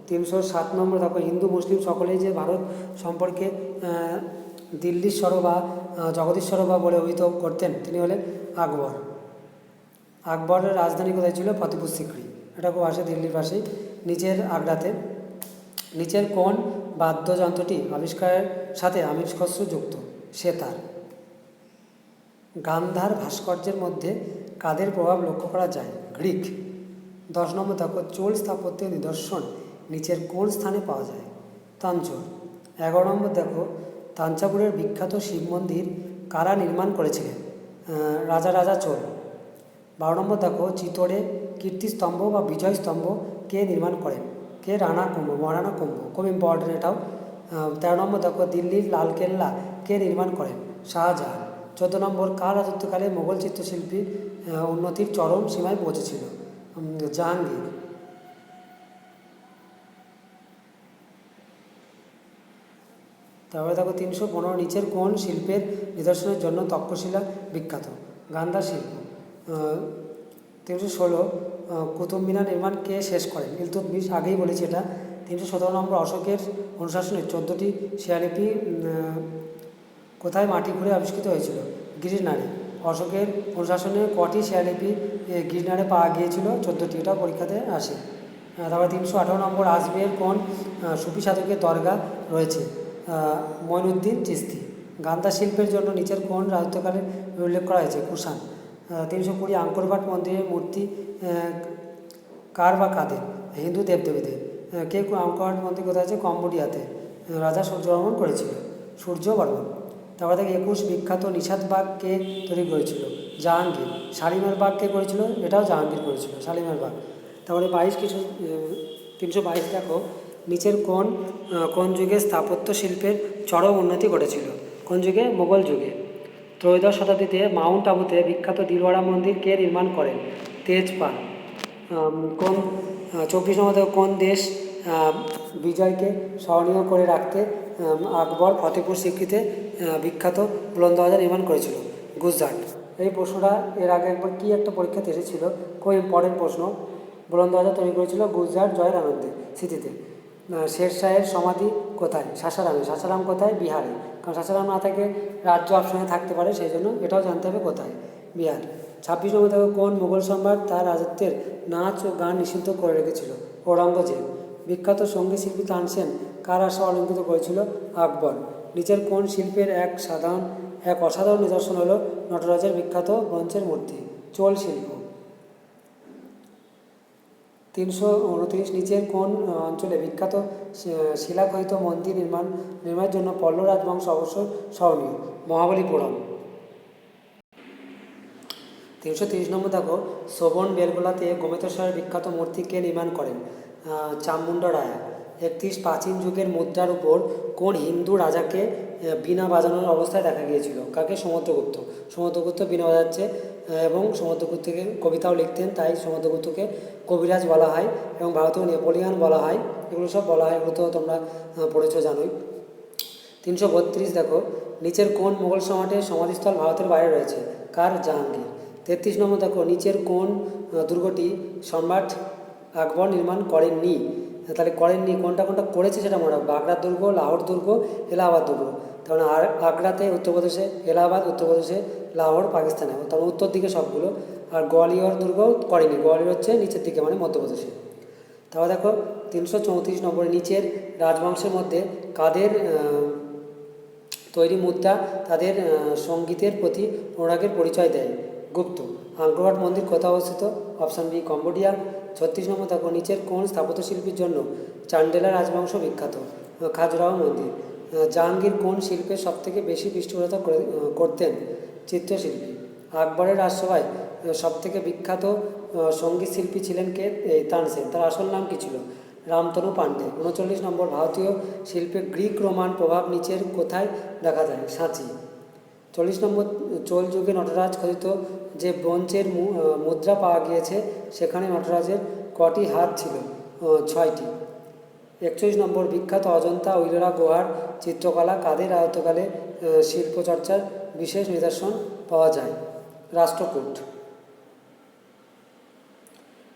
307 নম্বর দেখো, হিন্দু মুসলিম সকলেই যে ভারত সম্পর্কে দিল্লীশ্বর বা জগদীশ্বর বা বলে অভিহিত করতেন তিনি হলেন আকবর। আকবরের রাজধানী কোথায় ছিল? ফতেপুর সিক্রি, এটা খুব আসে দিল্লির পাশেই, নিচের আগ্রাতে। নিচের কোন বাদ্যযন্ত্রটি আবিষ্কারের সাথে আমিষ খসরু যুক্ত? সেতার। গান্ধার ভাস্কর্যের মধ্যে কাদের প্রভাব লক্ষ্য করা যায়? গ্রিক। 10 নম্বর দেখো, চোল স্থাপত্যের নিদর্শন নিচের কোন স্থানে পাওয়া যায়? তাঞ্জোর। 11 নম্বর দেখো, তাঞ্জাভুরের বিখ্যাত শিব মন্দির কারা নির্মাণ করেছিলেন? রাজা চোল। 12 নম্বর দেখো, চিতোরে কীর্তিস্তম্ভ বা বিজয় স্তম্ভ কে নির্মাণ করেন? কে? রানা কুম্ভ, মহারানা কুম্ভ, খুব ইম্পর্টেন্ট এটাও। 13 নম্বর দেখো, দিল্লির লালকেল্লা কে নির্মাণ করেন? শাহজাহান। 14 নম্বর, কার রাজত্বকালে মোগল চিত্রশিল্পী উন্নতির চরম সীমায় পৌঁছেছিল? জাহাঙ্গীর। তারপরে দেখো 315, নিচের কোন শিল্পের নিদর্শনের জন্য তক্ষশিলা বিখ্যাত? গান্ধার শিল্প। 316, কুতুব মিনার নির্মাণ কে শেষ করেন? ইলতুৎমিশ, আগেই বলেছি এটা। 317 নম্বর, অশোকের অনুশাসনে 14টি শিলালিপি কোথায় মাটি খুঁড়ে আবিষ্কৃত হয়েছিল? গিরনারে। অশোকের অনুশাসনে কটি শিলালিপি গিরনারে পাওয়া গিয়েছিল? 14টি, এটা পরীক্ষাতে আসে। তারপরে 318 নম্বর, আজমের কোন সুফি সাধকের দরগা রয়েছে? মঈনুদ্দিন চিশতি। গান্ধা শিল্পের জন্য নিচের কোন রাজত্বকালে উল্লেখ করা হয়েছে? কুষাণ। 320, আঙ্করবাট মন্দিরের মূর্তি কার বা কাদের? হিন্দু দেবদেবীদের। কে আঙ্করবাট মন্দির কোথায় আছে? কম্বোডিয়াতে। রাজা সূর্যবর্মন করেছিল, সূর্যবর্মন। তারপর থেকে 21, বিখ্যাত নিষাদ বাগ কে তৈরি করেছিল? জাহাঙ্গীর। শালিমার বাগ কে করেছিল? এটাও জাহাঙ্গীর করেছিল, শালিমার বাগ। তারপরে 322 দেখো, নিচের কোন যুগে স্থাপত্য শিল্পের চরম উন্নতি ঘটেছিল? কোন যুগে? মোগল যুগে। ত্রয়োদশ শতাব্দীতে মাউন্ট আবুতে বিখ্যাত দিলওয়ারা মন্দির কে নির্মাণ করেন? তেজপাল। 24 নম্বর, কোন দেশ বিজয়কে স্মরণীয় করে রাখতে আকবর ফতেপুর সিক্রিতে বিখ্যাত বুলন্দ দরজা নির্মাণ করেছিল? গুজরাট। এই প্রশ্নটা এর আগে একবার কি একটা পরীক্ষাতে এসেছিল, খুব ইম্পর্টেন্ট প্রশ্ন। বুলন্দ দরজা তৈরি করেছিল গুজরাট জয়ের আনন্দে স্মৃতিতে। শেরশাহের সমাধি কোথায়? সাসারামে। সাসারাম কোথায়? বিহারে। কারণ সাসারাম না থাকে রাজ্য অপশনে থাকতে পারে, সেই জন্য এটাও জানতে হবে কোথায়, বিহার। 26 নম্বর দেখো, কোন মুঘল সম্রাট তার রাজত্বের নাচ ও গান নিষিদ্ধ করে রেখেছিল? ঔরঙ্গজেব। বিখ্যাত সঙ্গীত শিল্পী তানসেন কার আশা অলঙ্কৃত করেছিল? আকবর। নিচের কোন শিল্পের এক অসাধারণ নিদর্শন হলো নটরাজের বিখ্যাত ব্রোঞ্জের মূর্তি? চোল শিল্প। 329, নিচের কোন অঞ্চলে বিখ্যাত শিলাখচিত মন্দির নির্মাণের জন্য পল্লব রাজবংশ অবশ্যই স্মরণীয়? মহাবলীপুরম। 330 নম্বর দেখো, শ্রবণ বেলগোলাতে গোমেতেশ্বরের বিখ্যাত মূর্তি কে নির্মাণ করেন? চামুণ্ডা রায়া। 31, প্রাচীন যুগের মুদ্রার উপর কোন হিন্দু রাজাকে বীণা বাজানোর অবস্থায় দেখা গিয়েছিল? কাকে? সমুদ্রগুপ্ত। সমুদ্রগুপ্ত বীণা বাজাচ্ছে এবং সমুদ্রগুপ্তকে কবিতাও লিখতেন, তাই সমুদ্রগুপ্তকে কবিরাজ বলা হয় এবং ভারতীয় নেপোলিয়ান বলা হয়, এগুলো সব বলা হয়, এগুলো তো তোমরা পড়েছো জানোই। 332 দেখো, নিচের কোন মোগল সম্রাটের সমাধিস্থল ভারতের বাইরে রয়েছে? কার? জাহাঙ্গীর। 33 নম্বর দেখো, নিচের কোন দুর্গটি সম্রাট আকবর নির্মাণ করেননি? তাহলে করেননি, কোনটা করেছে সেটা মনে রাখবো। আগ্রার দুর্গ, লাহোর দুর্গ, এলাহাবাদ দুর্গ। কারণ আগ্রাতে উত্তরপ্রদেশে, এলাহাবাদ উত্তরপ্রদেশে, লাহোর পাকিস্তানে, তখন উত্তর দিকে সবগুলো। আর গোয়ালিয়র দুর্গ করেনি, গোয়ালিয়র হচ্ছে নিচের দিকে, মানে মধ্যপ্রদেশে। তারপর দেখো 334 নম্বরে, নিচের রাজবংশের মধ্যে কাদের তৈরি মুদ্রা তাদের সঙ্গীতের প্রতি অনুরাগের পরিচয় দেয়? গুপ্ত। আঙ্করওয়াট মন্দির কোথায় অবস্থিত? Option B, Cambodia. 36 নম্বর দেখো, নিচের কোন স্থাপত্যশিল্পীর জন্য চান্ডেলা রাজবংশ বিখ্যাত? খাজুরাহো মন্দির। জাহাঙ্গীর কোন শিল্পের সবথেকে বেশি পৃষ্ঠপোষকতা করতেন? চিত্রশিল্পী। আকবরের রাজসভায় সবথেকে বিখ্যাত সঙ্গীত শিল্পী ছিলেন কে? তানসেন। তার আসল নাম কী ছিল? রামতনু পাণ্ডে। 39 নম্বর, ভারতীয় শিল্পে গ্রিক রোমান প্রভাব নিচের কোথায় দেখা যায়? সাঁচি। 40 নম্বর, চোল যুগে নটরাজ খচিত যে ব্রোঞ্জের মুদ্রা পাওয়া গিয়েছে সেখানে নটরাজের কটি হাত ছিল? 6টি। 41 নম্বর, বিখ্যাত অজন্তা ইলোরা গুহার চিত্রকলা কাদের রাজত্বকালে শিল্পচর্চার বিশেষ নিদর্শন পাওয়া যায়? রাষ্ট্রকূট।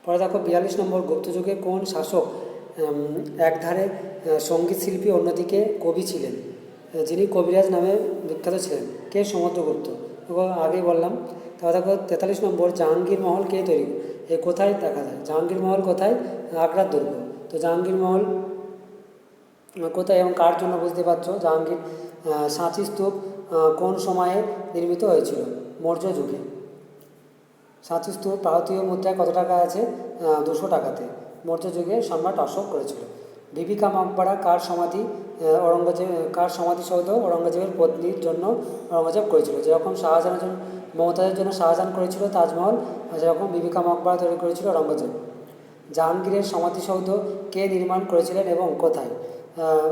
পরে দেখো 42 নম্বর, গুপ্তযুগে কোন শাসক একধারে সঙ্গীত শিল্পী অন্যদিকে কবি ছিলেন, যিনি কবিরাজ নামে বিখ্যাত ছিলেন? কে? সমুদ্রগুপ্ত। এবং আগেই বললাম। তারপর দেখো 43 নম্বর, জাহাঙ্গীর মহল কে তৈরি? কোথায় দেখা যায়? জাহাঙ্গীর মহল কোথায়? আগ্রার দুর্গ। তো জাহাঙ্গীর মহল কোথায় এবং কার জন্য বুঝতে পারছো। জাহাঙ্গীর সাঁচি স্তূপ কোন সময়ে নির্মিত হয়েছিল? মৌর্য যুগে। সাঁচি স্তূপ ভারতীয় মুদ্রায় কত টাকা আছে? 200 টাকাতে। মৌর্য যুগে সম্রাট অশোক করেছিল। বিবিকা মকবরা কার সমাধি? ঔরঙ্গজেব। কার সমাধিসৌধ ঔরঙ্গজেবের পত্নীর জন্য ঔরঙ্গজেব করেছিল? যেরকম শাহজাহানের জন্য, মমতাজের জন্য শাহজাহান করেছিল তাজমহল, যেরকম বিবিকা মকবরা তৈরি করেছিল ঔরঙ্গজেব। জাহাঙ্গীরের সমাধিসৌধ কে নির্মাণ করেছিলেন এবং কোথায়?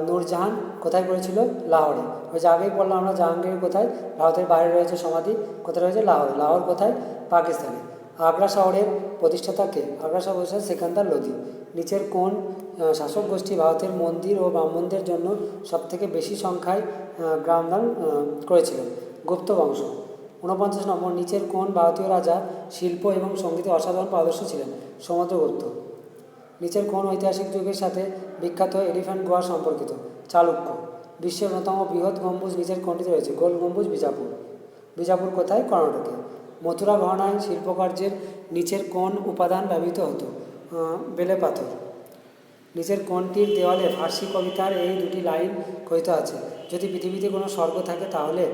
নূরজাহান। কোথায় করেছিল? লাহোরে। ওই যে আগেই বললাম আমরা, জাহাঙ্গীরের কোথায়? ভারতের বাইরে রয়েছে সমাধি। কোথায় রয়েছে? লাহোরে। লাহোর কোথায়? পাকিস্তানে। আগ্রা শহরের প্রতিষ্ঠাতা কে? আগ্রা শহর প্রতিষ্ঠাতা সিকান্দার লোদি। নিচের কোন শাসক গোষ্ঠী ভারতের মন্দির ও ব্রাহ্মণদের জন্য সবথেকে বেশি সংখ্যায় গ্রামদান করেছিলেন? গুপ্ত বংশ। 49 নম্বর, নিচের কোন ভারতীয় রাজা শিল্প এবং সঙ্গীতে অসাধারণ পারদর্শী ছিলেন? সমুদ্রগুপ্ত। নিচের কোন ঐতিহাসিক যুগের সাথে বিখ্যাত এলিফ্যান্ট গুহা সম্পর্কিত? চালুক্য। বিশ্বের অন্যতম বৃহৎ গম্বুজ নিচের কোনটিতে রয়েছে? গোল গম্বুজ, বিজাপুর। বিজাপুর কোথায়? কর্ণাটকে। মথুরা গহনায় শিল্পকার্যের নিচের কোন উপাদান ব্যবহৃত হতো? বেলে পাথর। নিচের কোনটির দেওয়ালে ফার্সি কবিতার এই দুটি লাইন কথিত আছে? যদি পৃথিবীতে কোনো স্বর্গ থাকে তাহলে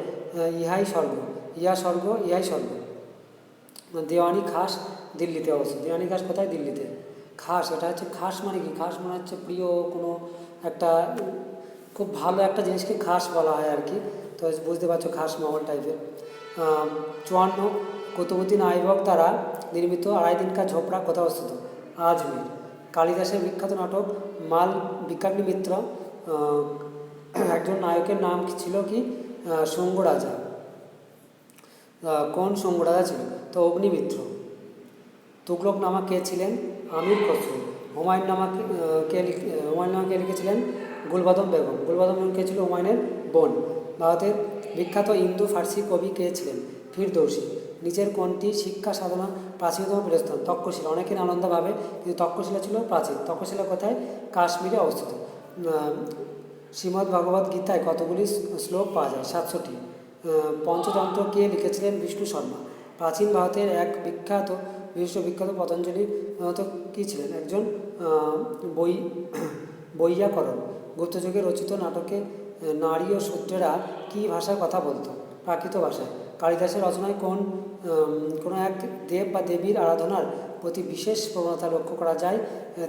ইহাই স্বর্গ, ইহা স্বর্গ, ইহাই স্বর্গ। দেওয়ানি খাস দিল্লিতে অবস্থিত। দেওয়ানি খাস কোথায়? দিল্লিতে। খাস, এটা হচ্ছে খাস মানে কি? খাস মানে হচ্ছে প্রিয় কোনো একটা খুব ভালো একটা জিনিসকে খাস বলা হয় আর কি। তো বুঝতে পারছো, খাস মহল টাইপের। 54, কুতুবুদ্দিন আইবক দ্বারা নির্মিত আড়াই দিন কা ঝোপড়া কোথায় অবস্থিত? আজমির। কালিদাসের বিখ্যাত নাটক মাল বিকাগ্নি মিত্র একজন নায়কের নাম ছিল কি? শুঙ্গ রাজা। কোন শুঙ্গ রাজা ছিল? তো অগ্নিমিত্র। তুগলক নামা কে ছিলেন? আমির খসরু। হুমায়ুন নামা কে লিখেছিলেন? গুলবাদম বেগম। গুলবাদম বেগম কে ছিল? হুমায়ুনের বোন। ভারতের বিখ্যাত ইন্দো ফার্সি কবি কে ছিলেন? ফিরদৌসী। নিচের কোনটি শিক্ষা সাধনা প্রাচীনতম পীঠস্থান? তক্ষশিলা। অনেকে নালন্দা ভাবে, কিন্তু তক্ষশিলা ছিল প্রাচীন। তক্ষশিলা কোথায়? কাশ্মীরে অবস্থিত। শ্রীমদ্ ভগবদ গীতায় কতগুলি শ্লোক পাওয়া যায়? 700টি। পঞ্চতন্ত্র কে লিখেছিলেন? বিষ্ণু শর্মা। প্রাচীন ভারতের এক বিশ্ববিখ্যাত পতঞ্জলি তো কী ছিলেন? একজন বৈয়াকরণ। গুপ্তযুগে রচিত নাটকে নারী ও শূদ্রেরা কী ভাষায় কথা বলতো? প্রাকৃত ভাষায়। কালিদাসের রচনায় কোনো এক দেব বা দেবীর আরাধনার প্রতি বিশেষ প্রবণতা লক্ষ্য করা যায়?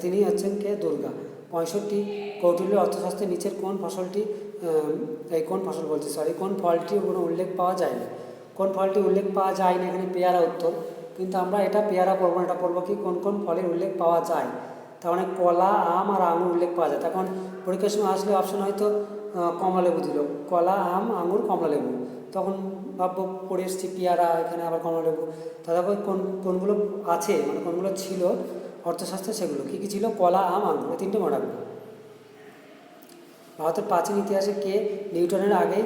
তিনি হচ্ছেন কে? দুর্গা। 65, কৌটিল্য অর্থশাস্ত্রের নিচের কোন ফসলটি কোন ফলটির কোনো উল্লেখ পাওয়া যায় না? কোন ফলটি উল্লেখ পাওয়া যায় না? এখানে পেয়ারা উত্তর, কিন্তু আমরা এটা পেয়ারা পড়বো না, এটা পড়বো কি? কোন কোন ফলের উল্লেখ পাওয়া যায়? তার মানে কলা, আম আর আঙুর উল্লেখ পাওয়া যায়। তখন পরীক্ষার সময় আসলে অপশন হয়তো কমলালেবু দিল, কলা, আম, আঙুর, কমলালেবু। তখন ভাববো পড়ে এসেছি পেয়ারা, এখানে আবার কমলালেবু। তারপর কোনগুলো আছে, মানে কোনগুলো ছিল অর্থশাস্ত্রে, সেগুলো কী কী ছিল? কলা, আম, আঙুর, এই তিনটে মনে রাখবো। ভারতের প্রাচীন ইতিহাসে কে নিউটনের আগেই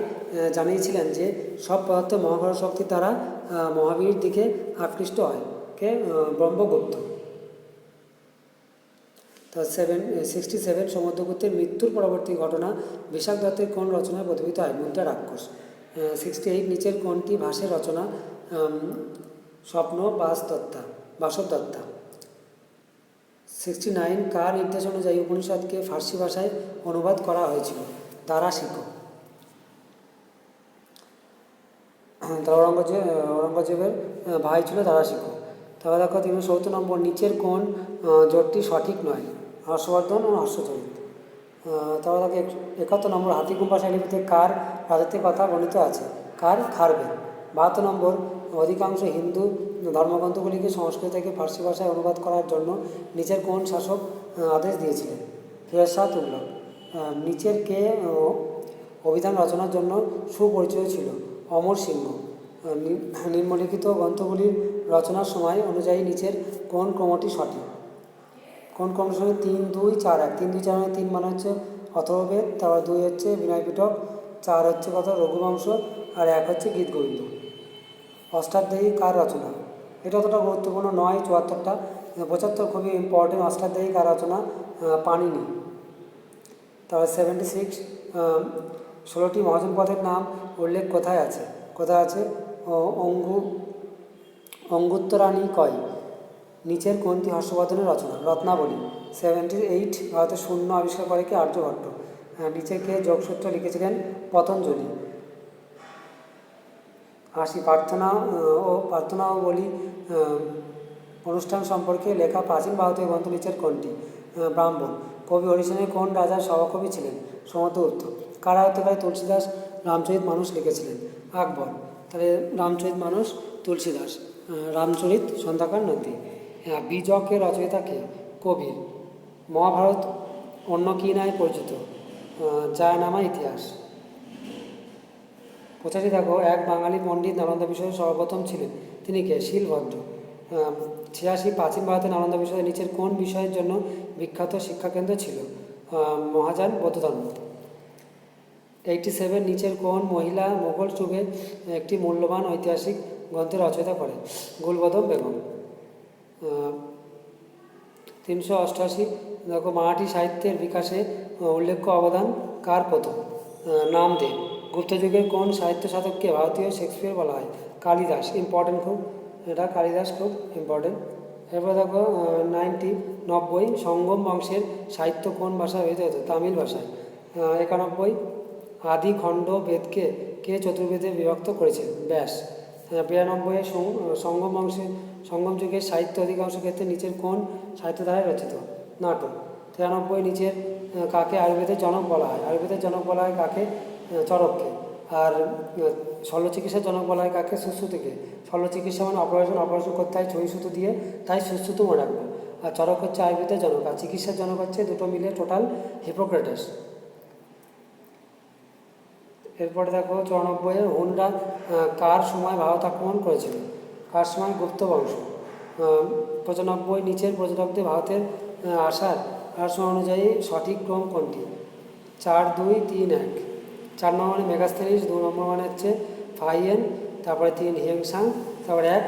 জানিয়েছিলেন যে সব পদার্থ মহাকর্ষ শক্তির দ্বারা মহাবীর দিকে আকৃষ্ট হয়? কে? ব্রহ্মগুপ্ত। তা 67, সমুদ্রগুপ্তের মৃত্যুর পরবর্তী ঘটনা বিশাখ দত্তের কোন রচনায় প্রতিফলিত হয়? মুদ্রা রাক্ষস। 68, নিচের কোনটি ভাষের রচনা? স্বপ্ন বাসবদত্তা। 69, কার নির্দেশ অনুযায়ী উপনিষদকে ফার্সি ভাষায় অনুবাদ করা হয়েছিল? দারা শিখো। ঔরঙ্গজেবের ভাই ছিল দারা শিখো। তারপর দেখো 370 নম্বর, নিচের কোন জোটটি সঠিক নয়? হর্ষবর্ধন ও হর্ষচরিত। তারপর দেখো 71 নম্বর, হাতিগুম্ফা শৈলীতে কার রাজত্বের কথা বর্ণিত আছে? কার? খারবের। 72 নম্বর, অধিকাংশ হিন্দু ধর্মগ্রন্থগুলিকে সংস্কৃত থেকে ফার্সি ভাষায় অনুবাদ করার জন্য নিচের কোন শাসক আদেশ দিয়েছিলেন? ফিরোজ শাহ তুগলক। নিচের কে অভিধান রচনার জন্য সুপরিচিত ছিল? অমর সিংহ। নিম্নলিখিত গ্রন্থগুলির রচনার সময় অনুযায়ী নিচের কোন ক্রমটি সঠিক? কোন ক্রমের সঙ্গে? 3, 2, 4, 1। 3, 2, 4 মানে 3 মানে হচ্ছে অথর্ববেদ, তারপর 2 হচ্ছে বিনয় পিটক, 4 হচ্ছে রঘুবংশ, আর 1 হচ্ছে গীত গোবিন্দ। অষ্টাধ্যায়ী কার রচনা? এটা অতটা গুরুত্বপূর্ণ নয়। 74টা 75 খুবই ইম্পর্টেন্ট, অষ্টাধ্যায়ী কার রচনা? পাণিনি। তারপর 76 16টি মহাজন পদের নাম উল্লেখ কোথায় আছে? কোথায় আছে? অঙ্গুত্তরাণী কয়? নিচের কোনটি হর্ষবর্ধনের রচনা? রত্নাবলী। 78 ভারতের শূন্য আবিষ্কার করে কে? আর্যভট্ট। নিচে কে যোগসূত্র লিখেছিলেন? পতঞ্জলি। 80 প্রার্থনা ও বলি অনুষ্ঠান সম্পর্কে লেখা প্রাচীন ভারতীয় গ্রন্থ নিচের কোনটি? ব্রাহ্মণ। কবি হরিসেনের কোন রাজার সভাকবি ছিলেন? সমুদ্রগুপ্ত। কার আয়ত্তকালে তুলসীদাস রামচরিত মানুষ লিখেছিলেন? আকবর। তাহলে রামচরিত মানুষ তুলসীদাস, রামচরিত সন্ধ্যাকার নদী। বীজকের রচয়িতা কে? কবির। মহাভারত অন্য কী নামে পরিচিত? জায়নামা ইতিহাস। 85 দেখো, এক বাঙালি পণ্ডিত নালন্দা বিষয়ে সর্বপ্রথম ছিলেন, তিনি কে? শিলভদ্র। 86 প্রাচীন ভারতের নালন্দা বিষয়ে নিচের কোন বিষয়ের জন্য বিখ্যাত শিক্ষাকেন্দ্র ছিল? মহাযান বৌদ্ধধর্ম। 87 নিচের কোন মহিলা মোগল যুগের একটি মূল্যবান ঐতিহাসিক গ্রন্থের রচয়িতা করে? গুলবদম বেগম। 388 দেখো, মারাঠি সাহিত্যের বিকাশে উল্লেখ্য অবদান কার প্রথম? নামদেব। গুপ্ত যুগের কোন সাহিত্য সাধককে ভারতীয় শেক্সপিয়ার বলা হয়? কালিদাস। ইম্পর্টেন্ট খুব, এটা কালিদাস খুব ইম্পর্টেন্ট। এরপর দেখো 90 সঙ্গম বংশের সাহিত্য কোন ভাষায় রচিত হতো? তামিল ভাষায়। 91 আদি খণ্ড বেদকে কে চতুর্বেদে বিভক্ত করেছেন? ব্যাস। 92 সঙ্গম যুগের সাহিত্য অধিকাংশ ক্ষেত্রে নিচের কোন সাহিত্য ধারায় রচিত? নাটক। 93 নিচের কাকে আয়ুর্বেদের জনক বলা হয়? আয়ুর্বেদের জনক বলা হয় কাকে? চরককে। আর শল্য চিকিৎসার জনক বলা হয় কাকে? সুশ্রুতকে। শল্য চিকিৎসা মানে অপারেশন করতে হয় ছুঁই সুতো দিয়ে, তাই সুশ্রুত মনে রাখবো। আর চরক হচ্ছে আয়ুর্বেদের জনক, আর চিকিৎসার জনক হচ্ছে দুটো মিলে টোটাল হিপোক্রেটাস। এরপরে দেখো 94 হুনরা কার সময় ভারত আক্রমণ করেছিল? কার সময়? গুপ্ত বংশ। 95 নিচের পর্যটকদের ভারতের আসার সময় অনুযায়ী সঠিক ক্রম কোনটি? 4 2 3 1। 4 নম্বর মানে মেগাস্থানিস, 2 নম্বর মানে হচ্ছে ফাইয়েন, তারপরে 3 হিংসাং, তারপরে 1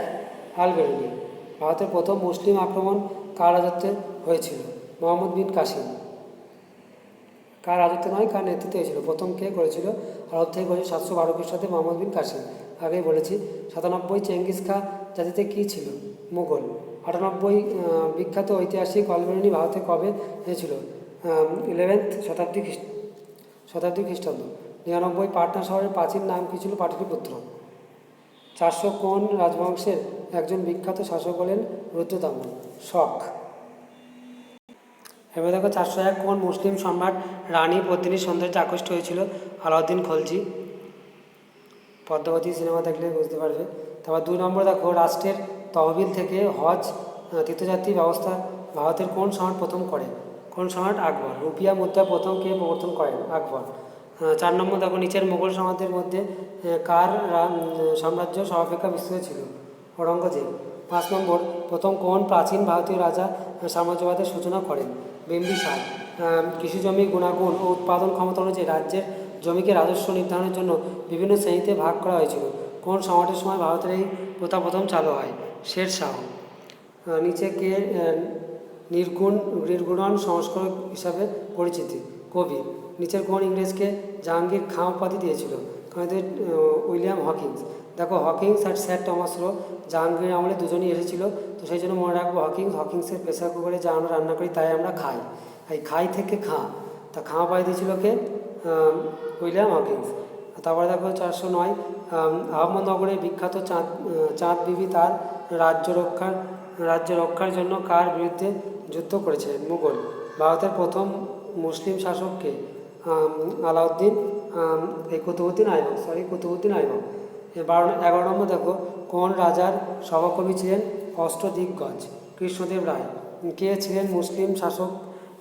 আলবেরুনি। ভারতের প্রথম মুসলিম আক্রমণ কার রাজত্বে হয়েছিল? মোহাম্মদ বিন কাসিম। কার রাজত্বে নয়, কার নেতৃত্বে হয়েছিল? প্রথম কে করেছিল? আরব থেকে করেছিল 712 খ্রিস্টাব্দে মোহাম্মদ বিন কাসিম, আগেই বলেছি। 97 চেঙ্গিস খা জাতিতে কী ছিল? মুঘল। 98 বিখ্যাত ঐতিহাসিক আলবেরুনি ভারতে কবে হয়েছিল? 11th শতাব্দী খ্রিস্টাব্দ। 99 পাটনা শহরের প্রাচীন নাম কী ছিল? পাটলিপুত্র। 400 কোন রাজবংশের একজন বিখ্যাত শাসক হলেন? রুদ্রদামন। শক। এবার দেখো 401 কোন মুসলিম সম্রাট রানী পদ্মিনীর সৌন্দর্যে আকৃষ্ট হয়েছিল? আলাউদ্দিন খলজি। পদ্মাবতী সিনেমা দেখলে বুঝতে পারবে। তারপর 2 নম্বর দেখো, রাষ্ট্রের তহবিল থেকে হজ তীর্থযাত্রী ব্যবস্থা ভারতের কোন সম্রাট প্রথম করে? কোন সম্রাট? আকবর। রুপিয়া মুদ্রা প্রথম কে প্রবর্তন করেন? আকবর। 4 নম্বর দেখো, নিচের মোগল সম্রাটদের মধ্যে কার সাম্রাজ্য সর্বাপেক্ষা বিস্তৃত ছিল? ঔরঙ্গজেব। 5 নম্বর, প্রথম কোন প্রাচীন ভারতীয় রাজা সাম্রাজ্যবাদের সূচনা করেন? বিম্বিসার। কৃষি জমির গুণাগুণ ও উৎপাদন ক্ষমতা অনুযায়ী রাজ্যের জমিকে রাজস্ব নির্ধারণের জন্য বিভিন্ন শ্রেণীতে ভাগ করা হয়েছিল। কোন সম্রাটের সময় ভারতের এই প্রথা প্রথম চালু হয়? শের শাহ। নিচে কে নির্গুণন সংস্করণ হিসাবে পরিচিতি? কবি। নিচের কোন ইংরেজকে জাহাঙ্গীর খাঁ উপাধি দিয়েছিল? William Hawkins. দেখো, হকিংস আর স্যার টমাস রো জাহাঙ্গীর আমলে দুজনই এসেছিল, তো সেই জন্য মনে রাখবো হকিংসের প্রেসার কুকারে যা আমরা রান্না করি তাই আমরা খাই, এই খাই থেকে খাঁ, তা খাঁ উপাধি দিয়েছিল কে? William Hawkins. তারপরে দেখো 409 আহমদনগরের বিখ্যাত চাঁদ বিবি তার রাজ্য রক্ষার জন্য কার বিরুদ্ধে যুদ্ধ করেছিলেন? মুঘল। ভারতের প্রথম মুসলিম শাসককে? আলাউদ্দিন কুতুবউদ্দিন আইবক। 11 নম্বর দেখো, কোন রাজার সভাকবি ছিলেন অষ্টদিগ্গজ? কৃষ্ণদেব রায়। কে ছিলেন মুসলিম শাসক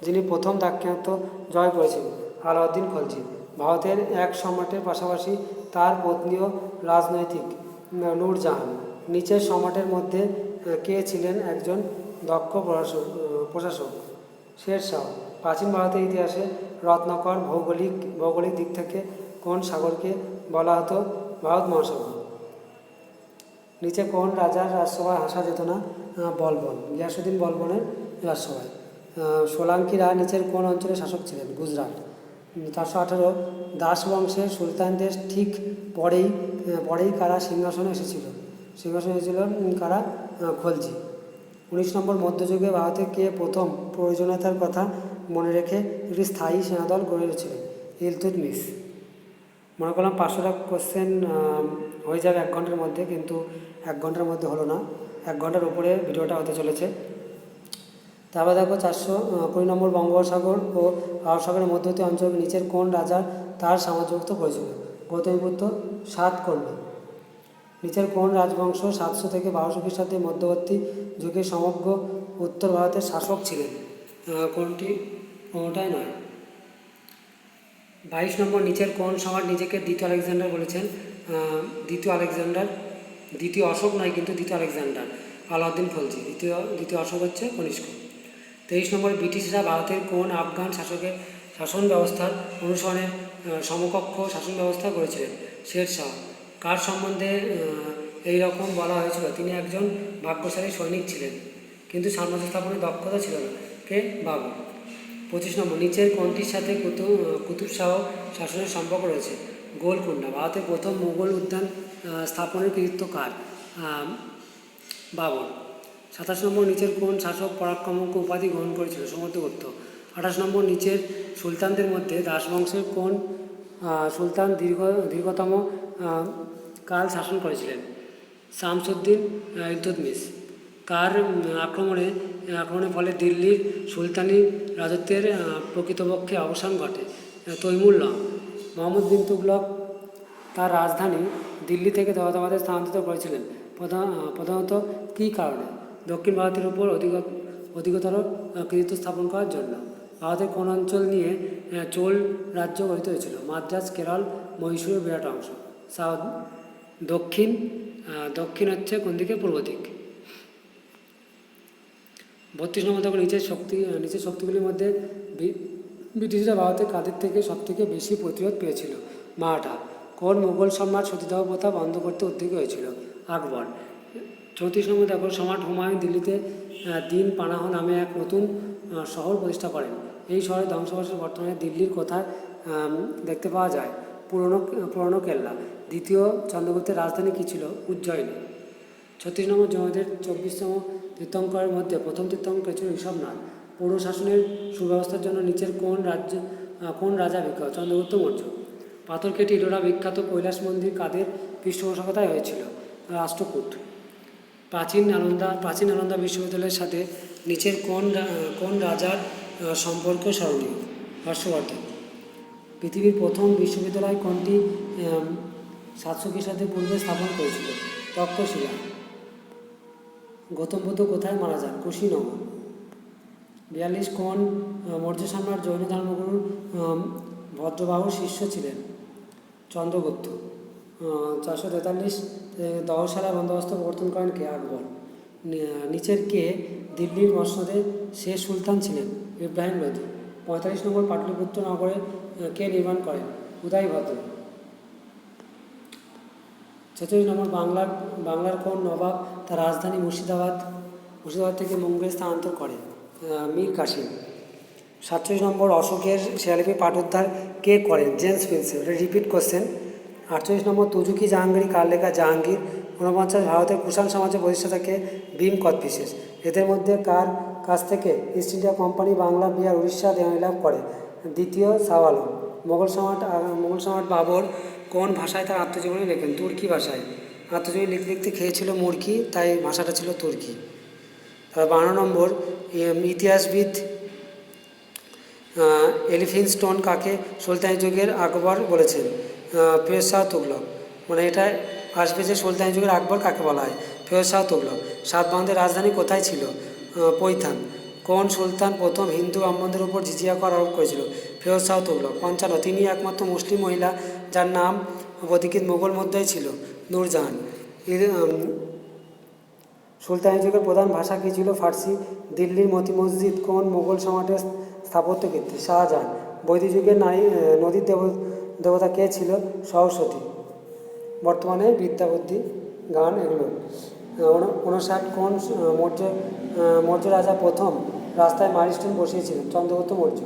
যিনি প্রথম দাক্ষিণাত্য জয় করেছিলেন? আলাউদ্দিন খলজি। ভারতের এক সম্রাটের পাশাপাশি তার পত্নীও রাজনৈতিক? নূরজাহান। নিচের সম্রাটের মধ্যে কে ছিলেন একজন দক্ষ প্রশাসক? শের শাহ। প্রাচীন ভারতের ইতিহাসে রত্নাকর ভৌগোলিক দিক থেকে কোন সাগরকে বলা হতো? ভারত মহাসাগর। নিচে কোন রাজার রাজসভায় হাসা যেত না? বলবন, গিয়াসুদ্দিন বলবনের রাজসভায়। সোলাঙ্কিরা নিচের কোন অঞ্চলে শাসক ছিলেন? গুজরাট। 418 দাস বংশের সুলতানদের ঠিক পরেই কারা সিংহাসনে এসেছিল? কারা? খলজি। 19 নম্বর, মধ্যযুগে ভারতে কে প্রথম প্রয়োজনীয়তার কথা মনে রেখে একটি স্থায়ী সেনাদল গড়েছিলেন? ইলতুৎমিশ। মনে করলাম 500টা কোশ্চেন হয়ে যাবে 1 ঘন্টার মধ্যে, কিন্তু 1 ঘন্টার মধ্যে হলো না, 1 ঘন্টার উপরে ভিডিওটা হতে চলেছে। তারপর দেখো 420 নম্বর, বঙ্গোপসাগর ও আরব সাগরের মধ্যবর্তী অঞ্চলের নিচের কোন রাজার তার সাম্রাজ্যভুক্ত করেছিল? গৌতমীপুত্র সাতকর্ণী। নিচের কোন রাজবংশ 700 থেকে 1200 খ্রিস্টাব্দের মধ্যবর্তী যুগে সমগ্র উত্তর ভারতের শাসক ছিলেন? কোনটি? কোনোটাই নয়। 22 নম্বর, নিচের কোন সম্রাট নিজেকে দ্বিতীয় আলেকজান্ডার বলেছেন? দ্বিতীয় অশোক নয়, কিন্তু দ্বিতীয় আলেকজান্ডার, আলাউদ্দিন খলজি। দ্বিতীয় অশোক হচ্ছে কনিষ্ক। 23 নম্বর, ব্রিটিশরা ভারতের কোন আফগান শাসকের শাসন ব্যবস্থার অনুসরণে সমকক্ষ শাসন ব্যবস্থা করেছিলেন? শের শাহ। কার সম্বন্ধে এই রকম বলা হয়েছিল? তিনি একজন ভাগ্যশালী সৈনিক ছিলেন, কিন্তু সাম্রাজ্য স্থাপনের দক্ষতা ছিল না। কে? বাবর। 25 নম্বর, নিচের কোনটির সাথে কুতুব শাহ শাসনের সম্পর্ক রয়েছে? গোলকুন্ডা। ভারতের প্রথম মুঘল উদ্যান স্থাপনের কৃতিত্ব কার? বাবর। 27 নম্বর, নিচের কোন শাসক পরাক্রমক উপাধি গ্রহণ করেছিল? সমুদ্রগুপ্ত। 28 নম্বর, নিচের সুলতানদের মধ্যে দাসবংশের কোন সুলতান দীর্ঘতম কাল শাসন করেছিলেন? শামসুদ্দিন ইলতুৎমিশ। কার আক্রমণের ফলে দিল্লির সুলতানি রাজত্বের প্রকৃতপক্ষে অবসান ঘটে? তৈমুরলং। মোহাম্মদ বিন তুগলক তার রাজধানী দিল্লি থেকে দেওবন্দে স্থানান্তরিত করেছিলেন প্রধানত কী কারণে? দক্ষিণ ভারতের উপর অধিকতর কৃতিত্ব স্থাপন করার জন্য। ভারতের কোন অঞ্চল নিয়ে চোল রাজ্য গঠিত হয়েছিল? মাদ্রাজ, কেরল, মহীশূরের বিরাট অংশ। দক্ষিণ হচ্ছে কোন দিকে? পূর্ব দিক। 32 নম্বর, দেখো নিচের শক্তিগুলির মধ্যে ব্রিটিশরা ভারতের কাদের থেকে সবথেকে বেশি প্রতিরোধ পেয়েছিল? মারাঠা। কোন মুঘল সম্রাট সতীদাহ প্রথা বন্ধ করতে উদ্যোগী হয়েছিল? আকবর। 34 নম্বর, দেখো সম্রাট হুমায়ুন দিল্লিতে দিন পানাহ নামে এক নতুন শহর প্রতিষ্ঠা করেন। এই শহরের ধ্বংসাবশেষ বর্তমানে দিল্লির কোথায় দেখতে পাওয়া যায়? পুরনো কেল্লা। দ্বিতীয় চন্দ্রগুপ্তের রাজধানী কী ছিল? উজ্জয়িনী। 36 নম্বর, জৈনদের 24তম তীর্থঙ্করের মধ্যে প্রথম তীর্থঙ্কর ছিল ঋষভনাথ। পৌর শাসনের সুব্যবস্থার জন্য নিচের কোন রাজা বিখ্যাত? চন্দ্রগুপ্ত মৌর্য। পাথরকেটি ইলোরা বিখ্যাত কৈলাস মন্দির কাদের পৃষ্ঠপোষকতায় হয়েছিল? রাষ্ট্রকূট। প্রাচীন নালন্দা বিশ্ববিদ্যালয়ের সাথে নিচের কোন রাজার সম্পর্ক স্মরণীয়? হর্ষবর্ধন। পৃথিবীর প্রথম বিশ্ববিদ্যালয় কোনটি 700 খ্রিস্টাব্দের পূর্বে স্থাপন করেছিল? তক্ষশিলা। গৌতম বুদ্ধ কোথায় মারা যান? কুশীনগর। 42 কোন মৌর্য সম্রাট জৈন ধর্মগুরুর ভদ্রবাহুর শিষ্য ছিলেন? চন্দ্রগুপ্ত। 443 দহশালা বন্দোবস্ত প্রবর্তন করেন কে? আকবর। নিচের কে দিল্লির মসনদে শেষ সুলতান ছিলেন? ইব্রাহিম লোধি। 45 নম্বর, পাটলিপুত্র নগরে কে নির্মাণ করেন? উদয়ভদ্র। 46 নম্বর, বাংলার কোন নবাব তার রাজধানী মুর্শিদাবাদ থেকে মুঙ্গের স্থানান্তর করে? মীর কাসিম। 47 নম্বর, অশোকের শিলালিপি পাঠোদ্ধার কে করেন? James Prinsep. এটা রিপিট কোশ্চেন। 48 নম্বর, তুজুকি জাহাঙ্গীর কার লেখা? জাহাঙ্গীর। 49 ভারতের কুষাণ সমাজের প্রতিষ্ঠাতাকে? ভীম কোচটিসেস। এদের মধ্যে কার কাছ থেকে East India Company Bangla, Bihar, Orissa লাভ করে? দ্বিতীয় শাহ আলম। মোগল সম্রাট বাবর কোন ভাষায় তার আত্মজীবনী লেখেন? তুর্কি ভাষায়। আত্মজীবনী লিখতে খেয়েছিল মুরকি, তাই ভাষাটা ছিল তুর্কি। 52 নম্বর, ইতিহাসবিদ এলিফিনস্টোন কাকে সুলতানি যুগের আকবর বলেছেন? ফিরোজ শাহ তুগলক। মানে এটা আসবে যে সুলতানি যুগের আকবর কাকে বলা হয়? ফিরোজ শাহ তুগলক। সাতবাহনদের রাজধানী কোথায় ছিল? পৈথান। কোন সুলতান প্রথম হিন্দু ব্রাহ্মণদের উপর জিজিয়া কর আরোপ করেছিল? ফিরোজ শাহ তুগলক। 55 তিনি একমাত্র মুসলিম মহিলা যার নাম প্রতীকীত মুঘল মুদ্রায় ছিল? নূরজাহান। সুলতানি যুগের প্রধান ভাষা কী ছিল? ফার্সি। দিল্লির মতি মসজিদ কোন মুঘল সম্রাটের স্থাপত্যকীর্তি? শাহজাহান। বৈদিক যুগের নদীর দেবতা কে ছিল? সরস্বতী। বর্তমানে বিদ্যা বুদ্ধি গান এগুলো। 59 কোন মৌর্য রাজা প্রথম রাস্তায় মাইলস্টোন বসিয়েছিলেন? চন্দ্রগুপ্ত মৌর্য।